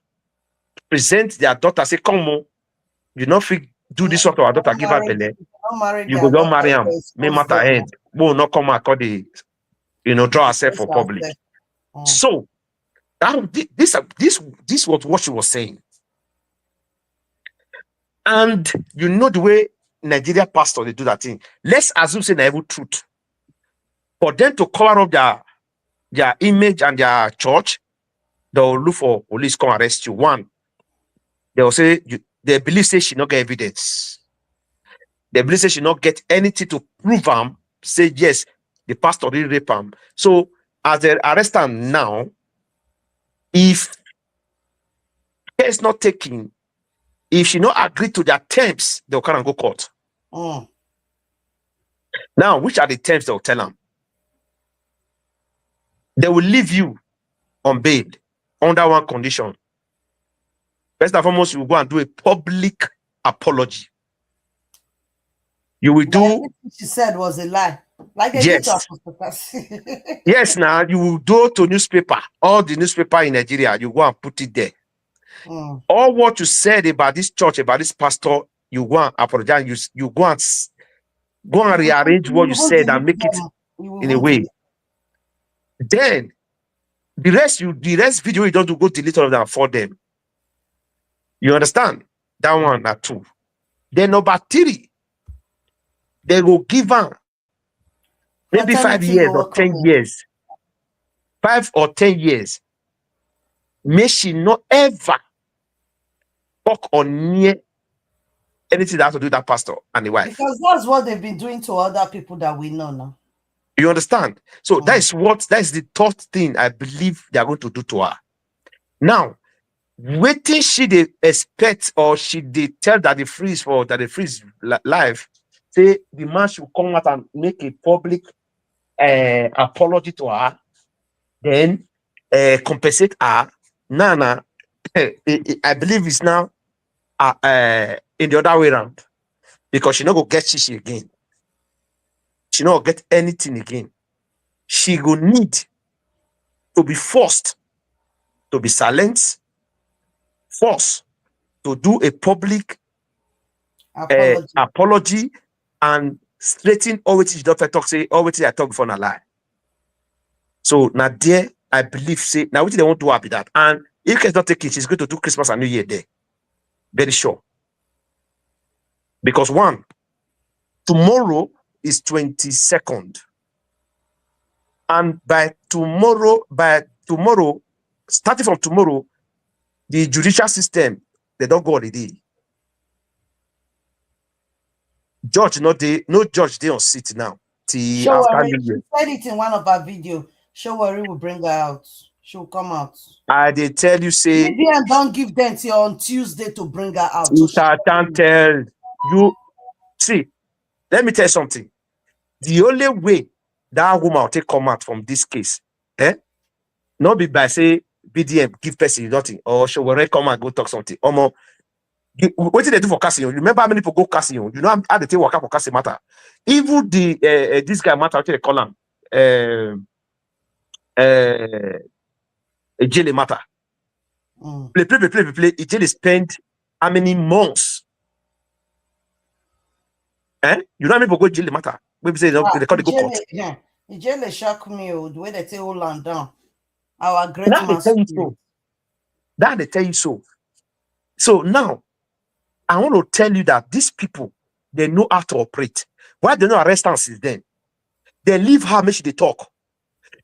Speaker 7: present their daughter, say, come on, you not do this one to our daughter, give her belly. You go don't marry him, may matter end. Will not come out the, draw herself for public. So this was what she was saying. And you know the way Nigeria pastor they do that thing. Let's assume say the evil truth. For them to cover up their image and their church, they'll look for police come arrest you. One, they'll say they believe say she not get evidence. They believe say she not get anything to prove them. Say yes, the pastor did rape him. So as they arrest them now, if care is not taken, if she not agree to their terms, they'll come and go court. Now, which are the terms they'll tell them? They will leave you on bail under one condition. First and foremost, you will go and do a public apology. You will do.
Speaker 1: She said was a lie. Like a
Speaker 7: yes. Yes, now you will go to newspaper, all the newspaper in Nigeria, you go and put it there. All what you said about this church, about this pastor, you go and apologize. You go and rearrange what you said and make it in a way. Then the rest video you don't do, go delete all of them for them. You understand? That one, that two. Then number 3, they will give her maybe 5 years or 10 years. 5 or 10 years. May she not ever talk or near anything that has to do with that pastor and the wife.
Speaker 1: Because that's what they've been doing to other people that we know now.
Speaker 7: You understand? So that is the third thing I believe they are going to do to her. Now, waiting she they expect or she they tell that the freeze life, say the man should come out and make a public apology to her, then compensate her. Nana, I believe it's now in the other way around, because she not go get shishi again. She not get anything again. She will need to be forced to be silenced, forced to do a public apology, and straighten all what the doctor talk say, all what I talk before na lie. So now there, I believe say now what they want to happy that. And if she's not taking, she's going to do Christmas and New Year there. Very sure. Because one, tomorrow is 22nd. And by tomorrow, starting from tomorrow, the judicial system, they don't go holiday. Judge, no judge, they on sit now. Till after New Year.
Speaker 1: She said it in one of our videos. Showari will bring her out. She'll come out.
Speaker 7: They tell you, say,
Speaker 1: BDM don't give them till on Tuesday to bring her out.
Speaker 7: I can't tell you. See, let me tell you something. The only way that woman will take come out from this case, not be by say BDM give person nothing or she will come and go talk something. What did they do for casting? Remember how many people go casting? You know how they take work out for casting matter. Even the this guy matter, what they call him, a jail matter. Play. A jail spend how many months? You know how many people go jail matter? Maybe say they call it go court.
Speaker 1: Yeah, the jail shock me the way they take all and down. Our great
Speaker 7: That they tell you so. That they tell you so. So now, I want to tell you that these people, they know how to operate. Why they no arrest us since then? They leave her, make sure they talk.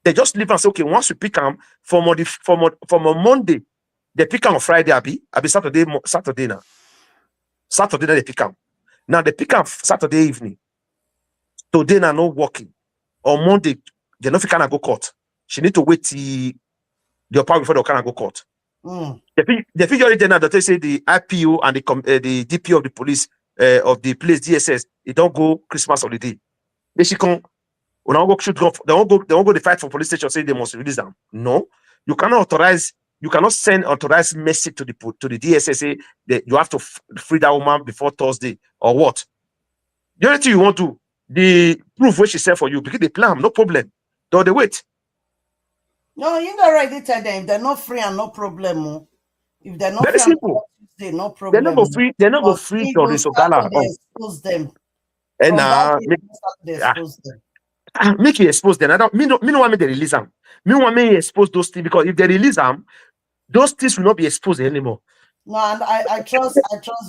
Speaker 7: They just leave and say, okay, once we pick them from a Monday, they pick them on Friday, Abi Saturday now. Saturday now they pick them. Now they pick them Saturday evening. Today now no working. On Monday, they no fit go court. She need to wait till the power before they can go court. The figure then that they say the IPO and the DPO of the police of the police DSS, they don't go Christmas holiday. They should come. When I go shoot go, they won't go the fight for police station say they must release them. No, you cannot send authorized message to the DSS say that you have to free that woman before Thursday or what. The only thing you want to the proof what she said for you because they plan, no problem. Don't they wait?
Speaker 1: No, you not already tell them if they're not free and no problem. If they're not
Speaker 7: Very
Speaker 1: free
Speaker 7: simple.
Speaker 1: Tuesday, no problem.
Speaker 7: They're not go free DORIS Ogala.
Speaker 1: Expose them.
Speaker 7: And
Speaker 1: Expose them.
Speaker 7: Make you expose them. Me no want me to release them. Me want me expose those things because if they release them, those things will not be exposed anymore.
Speaker 1: No, and I trust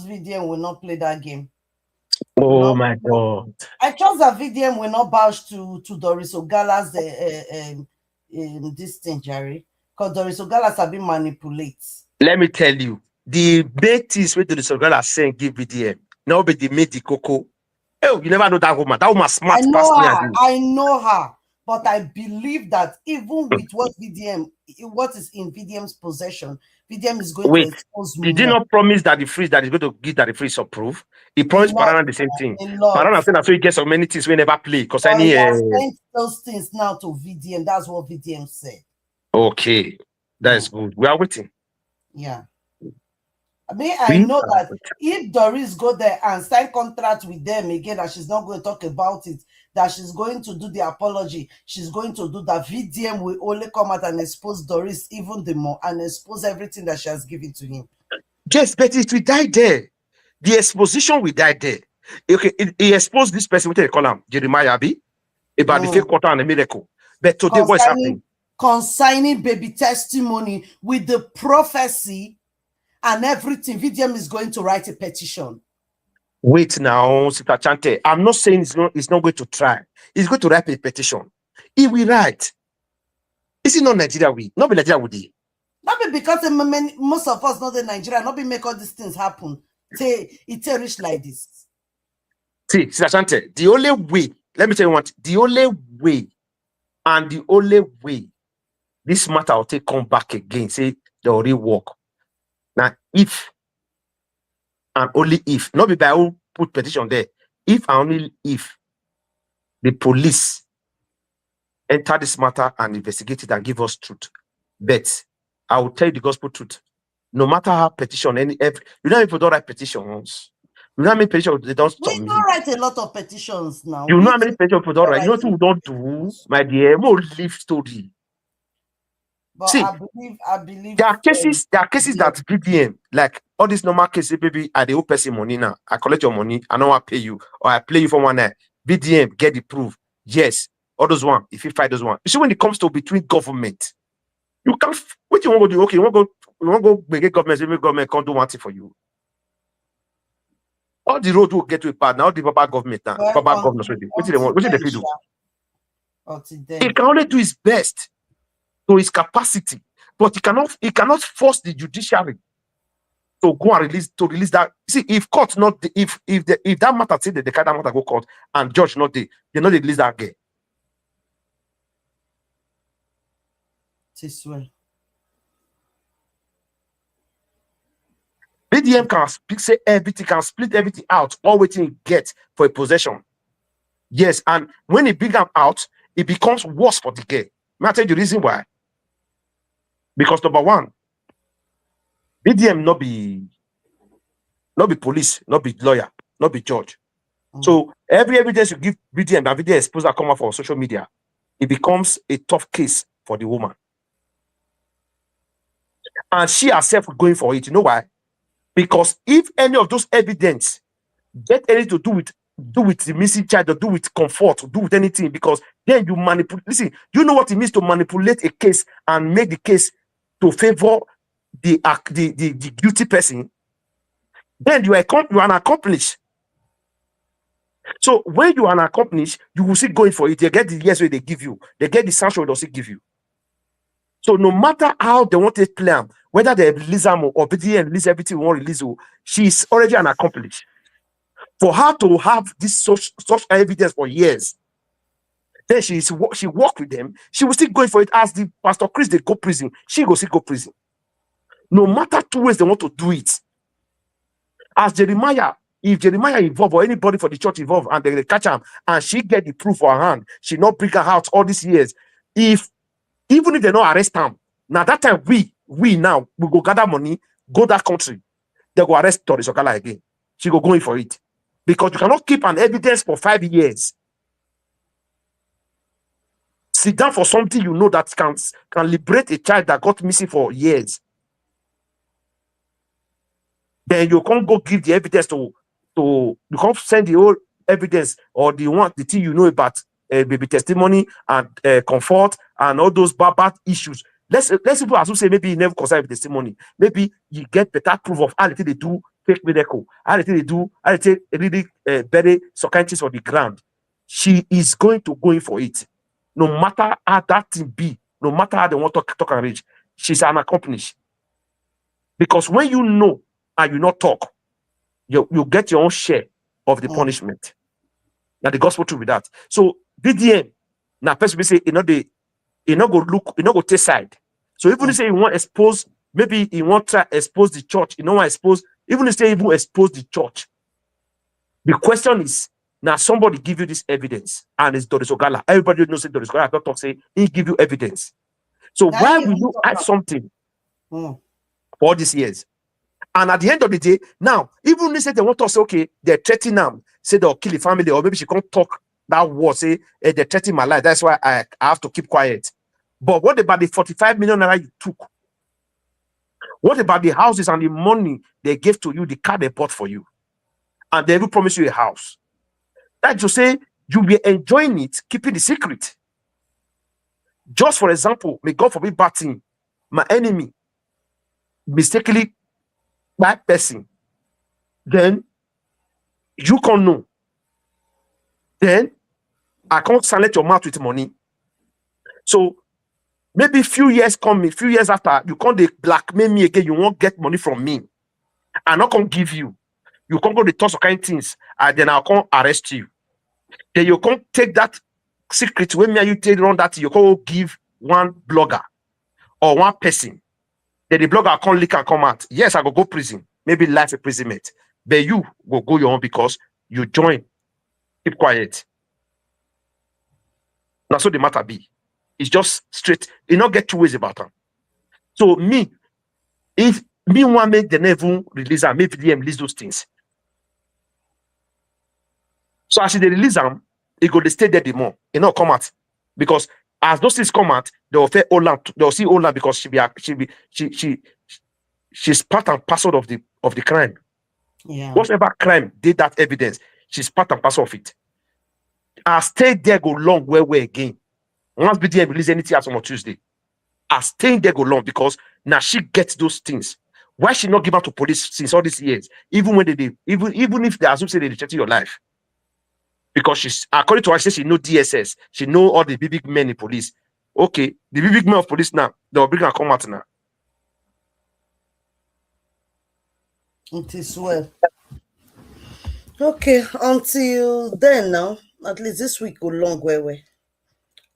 Speaker 1: VDM will not play that game.
Speaker 7: Oh my God!
Speaker 1: I trust that VDM will not vouch to DORIS Ogala's this thing, Jerry, because DORIS Ogala's have been manipulated.
Speaker 7: Let me tell you, the big things with DORIS Ogala saying give VDM. Now be the made the cocoa. Oh, you never know that woman. That woman smart.
Speaker 1: I know her, but I believe that even with what is in VDM's possession, VDM is going to expose more.
Speaker 7: He did not promise that the freeze that is going to give that the freeze approve. He promised Parana the same thing. Parana said that so he gets so many things we never play. Because
Speaker 1: he has sent those things now to VDM. That's what VDM said.
Speaker 7: Okay, that is good. We are waiting.
Speaker 1: Yeah. I mean, I know that if DORIS go there and sign contract with them again, that she's not going to talk about it, that she's going to do the apology, she's going to do that, VDM will only come out and expose DORIS even the more and expose everything that she has given to him.
Speaker 7: Yes, but it will die there. The exposition will die there. Okay, he exposed this person, what they call him, Jeremiah Abi, about the fake quarter and the miracle. But today, what's happening?
Speaker 8: Concerning baby testimony with the prophecy and everything, VDM is going to write a petition.
Speaker 7: Wait now, Sister Chante. I'm not saying it's not going to try. He's going to write a petition. He will write. Is it not Nigeria? Not be Nigeria with it.
Speaker 1: Not be because most of us know the Nigeria, not be make all these things happen. It's a rich like this.
Speaker 7: See, Sister Chante, the only way, let me tell you what, the only way this matter will come back again, say they already work. Now, if and only if, not be by who put petition there, if and only if the police enter this matter and investigate it and give us truth. But I will tell you the gospel truth. No matter how petition, you know people don't write petitions. You know how many petitions they don't stop me.
Speaker 1: We don't write a lot of petitions now.
Speaker 7: You know how many petitions people don't write. You know what we don't do, my dear. More live story.
Speaker 1: But
Speaker 7: see,
Speaker 1: I believe
Speaker 7: there are cases that VDM, like all these normal cases, baby, I the owe person money now. I collect your money, I don't want to pay you, or I play you for 1 night. BDM get the proof. Yes, all those one. If you fight those one, you see when it comes to between government, you can't. What you want to do? Okay, you want to go make government. Maybe government can't do one thing for you. All the road will get to a part now. The Baba government now,
Speaker 1: Well,
Speaker 7: Baba governors. What do they want? What do they do? He can only do his best to his capacity, but he cannot force the judiciary to go and release that. See, if court not if that matter say that the kind of matter go court and judge not they not release that girl.
Speaker 1: This way.
Speaker 7: BDM can say everything, can split everything out, all waiting he get for a possession. Yes, and when he bring them out, it becomes worse for the girl. May I tell you the reason why? Because number one, BDM not be police, not be lawyer, not be judge. So every evidence you give BDM, and video exposure come out for social media, it becomes a tough case for the woman. And she herself going for it. You know why? Because if any of those evidence get anything to do with the missing child, or do with comfort, or do with anything, because then you manipulate. Listen, you know what it means to manipulate a case and make the case to favor the guilty person. Then you are an accomplice. So when you are an accomplice, you will see going for it. They get the yes way they give you. They get the sanction they give you. So no matter how they want to play, whether they release them or BDM release everything we want to release, she's already an accomplice. For her to have this such evidence for years, then she worked with them. She will still going for it. As the Pastor Chris they go prison, she go still go prison. No matter two ways they want to do it. As Jeremiah, if Jeremiah involved or anybody for the church involved and they catch him and she get the proof for her hand, she not bring her out all these years. Even if they not arrest him, now that time we now we go gather money, go that country, they go arrest Doris Ogala again. She go going for it. Because you cannot keep an evidence for 5 years. Sit down for something you know that can liberate a child that got missing for years. Then you can't go give the evidence to you can't send the whole evidence or the thing you know about baby testimony and comfort and all those bad issues. Let's people assume say maybe you never consider testimony. Maybe you get better proof of how they do fake miracle, how they do, how they really bury some kind of things on the ground. She is going to go in for it. No matter how that thing be, no matter how they want to talk and reach, she's an accomplice. Because when you know and you not talk, you get your own share of the punishment. Now the gospel truth with that. So BDM, now person will say, go take side. So even if say you want to expose, maybe you want to expose the church, you know want to expose, even if say even expose the church. The question is, now somebody give you this evidence, and it's Doris Ogala. Everybody knows that Doris Ogala does not say he give you evidence. So now why will you add something for all these years? And at the end of the day, now, even if they say they want to say, okay, they're threatening them, say they'll kill the family, or maybe she can't talk that word, say they're threatening my life. That's why I have to keep quiet. But what about the 45 million naira you took? What about the houses and the money they gave to you, the car they bought for you? And they will promise you a house. That to say you'll be enjoying it, keeping the secret. Just for example, may God forbid bad thing, my enemy mistakenly bad person, then you can't know. Then I can't silence your mouth with money. So maybe a few years after, you can't blackmail me again. You won't get money from me. I'm not gonna give you. You can't go to toss of kind of things, and then I can't arrest you. Then you can't take that secret when me and you take on that. You can't give one blogger or one person. Then the blogger can't leak and come out. Yes, I go prison, maybe life imprisonment. But you will go your own because you join. Keep quiet. Now, so the matter be. It's just straight. You not get two ways about them. So if me want make the never release and maybe them release those things. So as they release them, it go to stay there the more. It not come out. Because as those things come out, they will say they'll see Ola because she's part and parcel of the crime.
Speaker 1: Yeah.
Speaker 7: Whatever crime did that evidence, she's part and parcel of it. I stayed there go long where again. Once BDM release anything else on Tuesday, I staying there go long because now she gets those things. Why she not give out to police since all these years? Even when even if they assume say they rejected your life, because she's according to her, she know DSS, she know all the big men in police. Okay, the big men of police now they'll bring her come out now.
Speaker 1: It is well. Okay, until then now, at least this week go long way.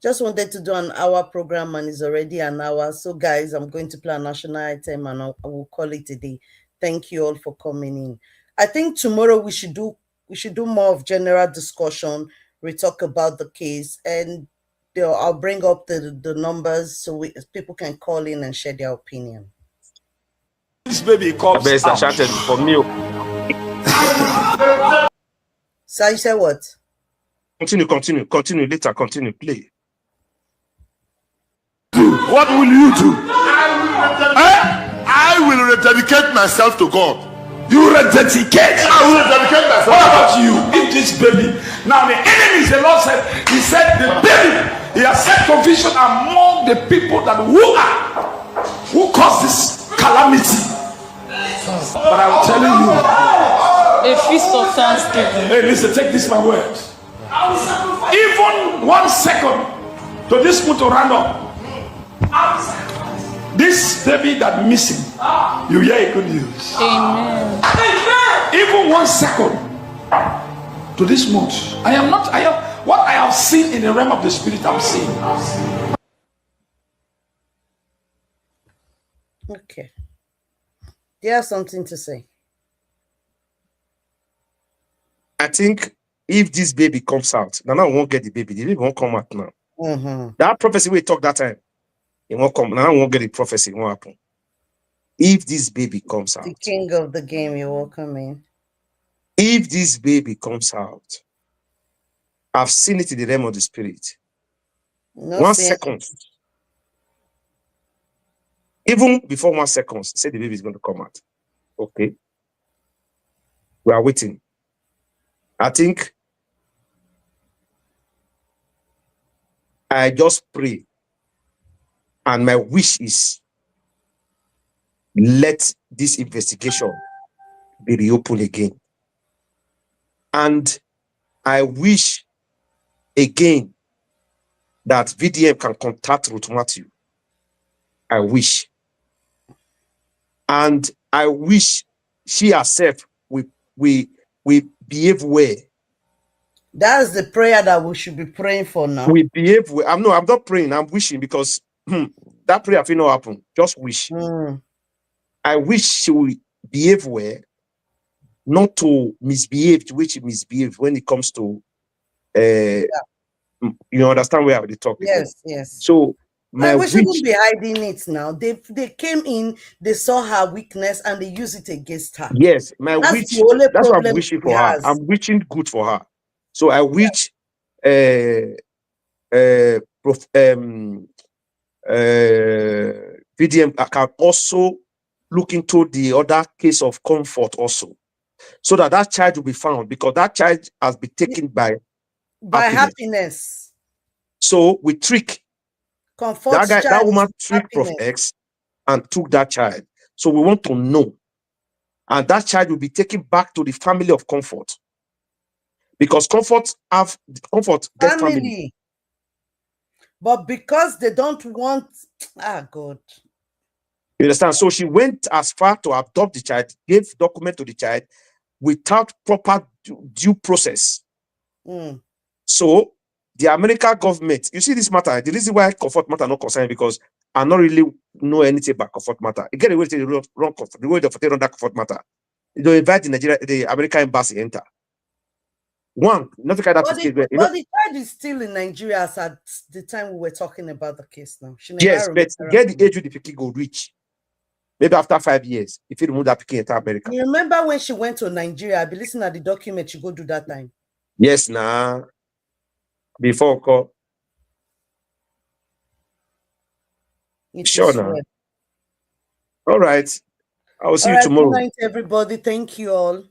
Speaker 1: Just wanted to do an hour program and it's already an hour. So guys, I'm going to play a national item and I will call it a day. Thank you all for coming in. I think tomorrow we should do more of general discussion. We talk about the case and I'll bring up the numbers so people can call in and share their opinion.
Speaker 3: This baby comes out.
Speaker 7: For me.
Speaker 1: So you said what?
Speaker 7: Continue. Later, continue. Play.
Speaker 3: What will you do?
Speaker 2: I will rededicate myself to God.
Speaker 3: You rededicate.
Speaker 2: I will rededicate myself.
Speaker 3: What about you? If this baby. Now the enemies, the Lord said, he said the baby, he has set confusion among the people that who caused this calamity. But I'm telling you,
Speaker 4: A feast of thanksgiving.
Speaker 3: hey, listen, take this my words. Even 1 second to this moon to run up. This baby that missing, you hear a good news.
Speaker 4: Amen.
Speaker 3: Even 1 second to this month, I am what I have seen in the realm of the spirit. I'm seeing.
Speaker 1: Okay. Do you have something to say?
Speaker 7: I think if this baby comes out, now I won't get the baby won't come out now. That prophecy we talked that time, it won't come. Now I won't get the prophecy, it won't happen. If this baby comes out,
Speaker 1: the king of the game, you're welcome in.
Speaker 7: If this baby comes out, I've seen it in the realm of the spirit.
Speaker 1: No
Speaker 7: 1
Speaker 1: saying-
Speaker 7: second. Even before 1 second, say the baby is going to come out. Okay. We are waiting. I think I just pray. And my wish is let this investigation be reopened again. And I wish again that VDM can contact Ruth Matthew. I wish. And I wish she herself we behave well.
Speaker 1: That's the prayer that we should be praying for now.
Speaker 7: We behave well. I'm not praying, I'm wishing because that prayer will not happen. Just wish. I wish she will behave well, not to misbehave, which she misbehaved when it comes to you understand where I talk.
Speaker 1: Yes, yes.
Speaker 7: So
Speaker 1: we shouldn't be hiding it now. They came in, they saw her weakness, and they use it against her.
Speaker 7: Yes, my
Speaker 1: That's
Speaker 7: wish.
Speaker 1: the only
Speaker 7: That's what I'm
Speaker 1: problem
Speaker 7: wishing
Speaker 1: she
Speaker 7: for
Speaker 1: has.
Speaker 7: her. I'm wishing good for her. So I wish VDM can also look into the other case of comfort also, so that child will be found, because that child has been taken by happiness. So we trick
Speaker 1: Comfort
Speaker 7: that woman tricked Prof X and took that child. So we want to know, and that child will be taken back to the family of comfort, because comfort get family.
Speaker 1: But because they don't want, God.
Speaker 7: You understand? So she went as far to adopt the child, gave document to the child without proper due process. So the American government, you see this matter, the reason why comfort matter not concerned, because I not really know anything about comfort matter. Again, the way to run comfort, the way to run that comfort matter. You don't invite the American embassy enter. One, nothing like that.
Speaker 1: But the child is still in Nigeria as at the time we were talking about the case now.
Speaker 7: Yes, but get the age with the pikin go reach. Maybe after 5 years, if you remove that pikin enter America.
Speaker 1: You remember when she went to Nigeria? I'll be listening at the document she go do that time.
Speaker 7: Yes, nah. Before call. Sure, now. All right. I will see you tomorrow.
Speaker 1: Good night, everybody. Thank you all.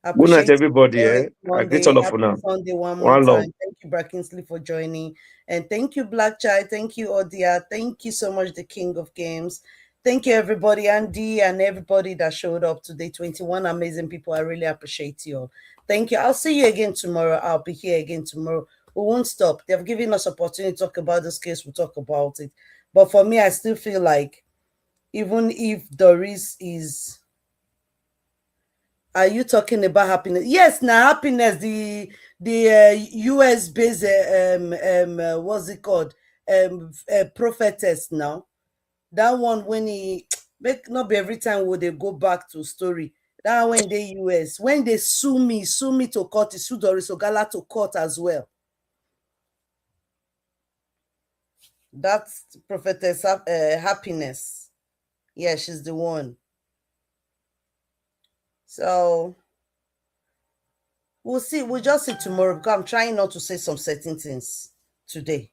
Speaker 1: I
Speaker 7: Good night,
Speaker 1: appreciate
Speaker 7: everybody.
Speaker 1: you.
Speaker 7: Eh? I greet all
Speaker 1: Monday.
Speaker 7: of you
Speaker 1: Happy
Speaker 7: now.
Speaker 1: Sunday one more
Speaker 7: One love.
Speaker 1: time. Thank you, Brackinsley, for joining. And thank you, Black Child. Thank you, Odia. Thank you so much, the King of Games. Thank you, everybody, Andy, and everybody that showed up today. 21 amazing people. I really appreciate you all. Thank you. I'll see you again tomorrow. I'll be here again tomorrow. We won't stop. They've given us opportunity to talk about this case. We'll talk about it. But for me, I still feel like even if Doris is... Are you talking about happiness? Yes, now happiness. The US based what's it called? Prophetess now. That one when he make not be every time would they go back to story. That when they US when they sue me to court, sue Doris Ogala to court as well. That's prophetess happiness. Yeah, she's the one. So we'll see. We'll just see tomorrow because I'm trying not to say some certain things today.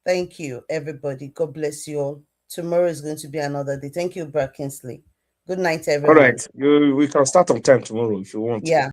Speaker 1: Thank you, everybody. God bless you all. Tomorrow is going to be another day. Thank you, Brad Kinsley. Good night,
Speaker 7: All
Speaker 1: everyone.
Speaker 7: right. We can start on time tomorrow if you want.
Speaker 1: Yeah.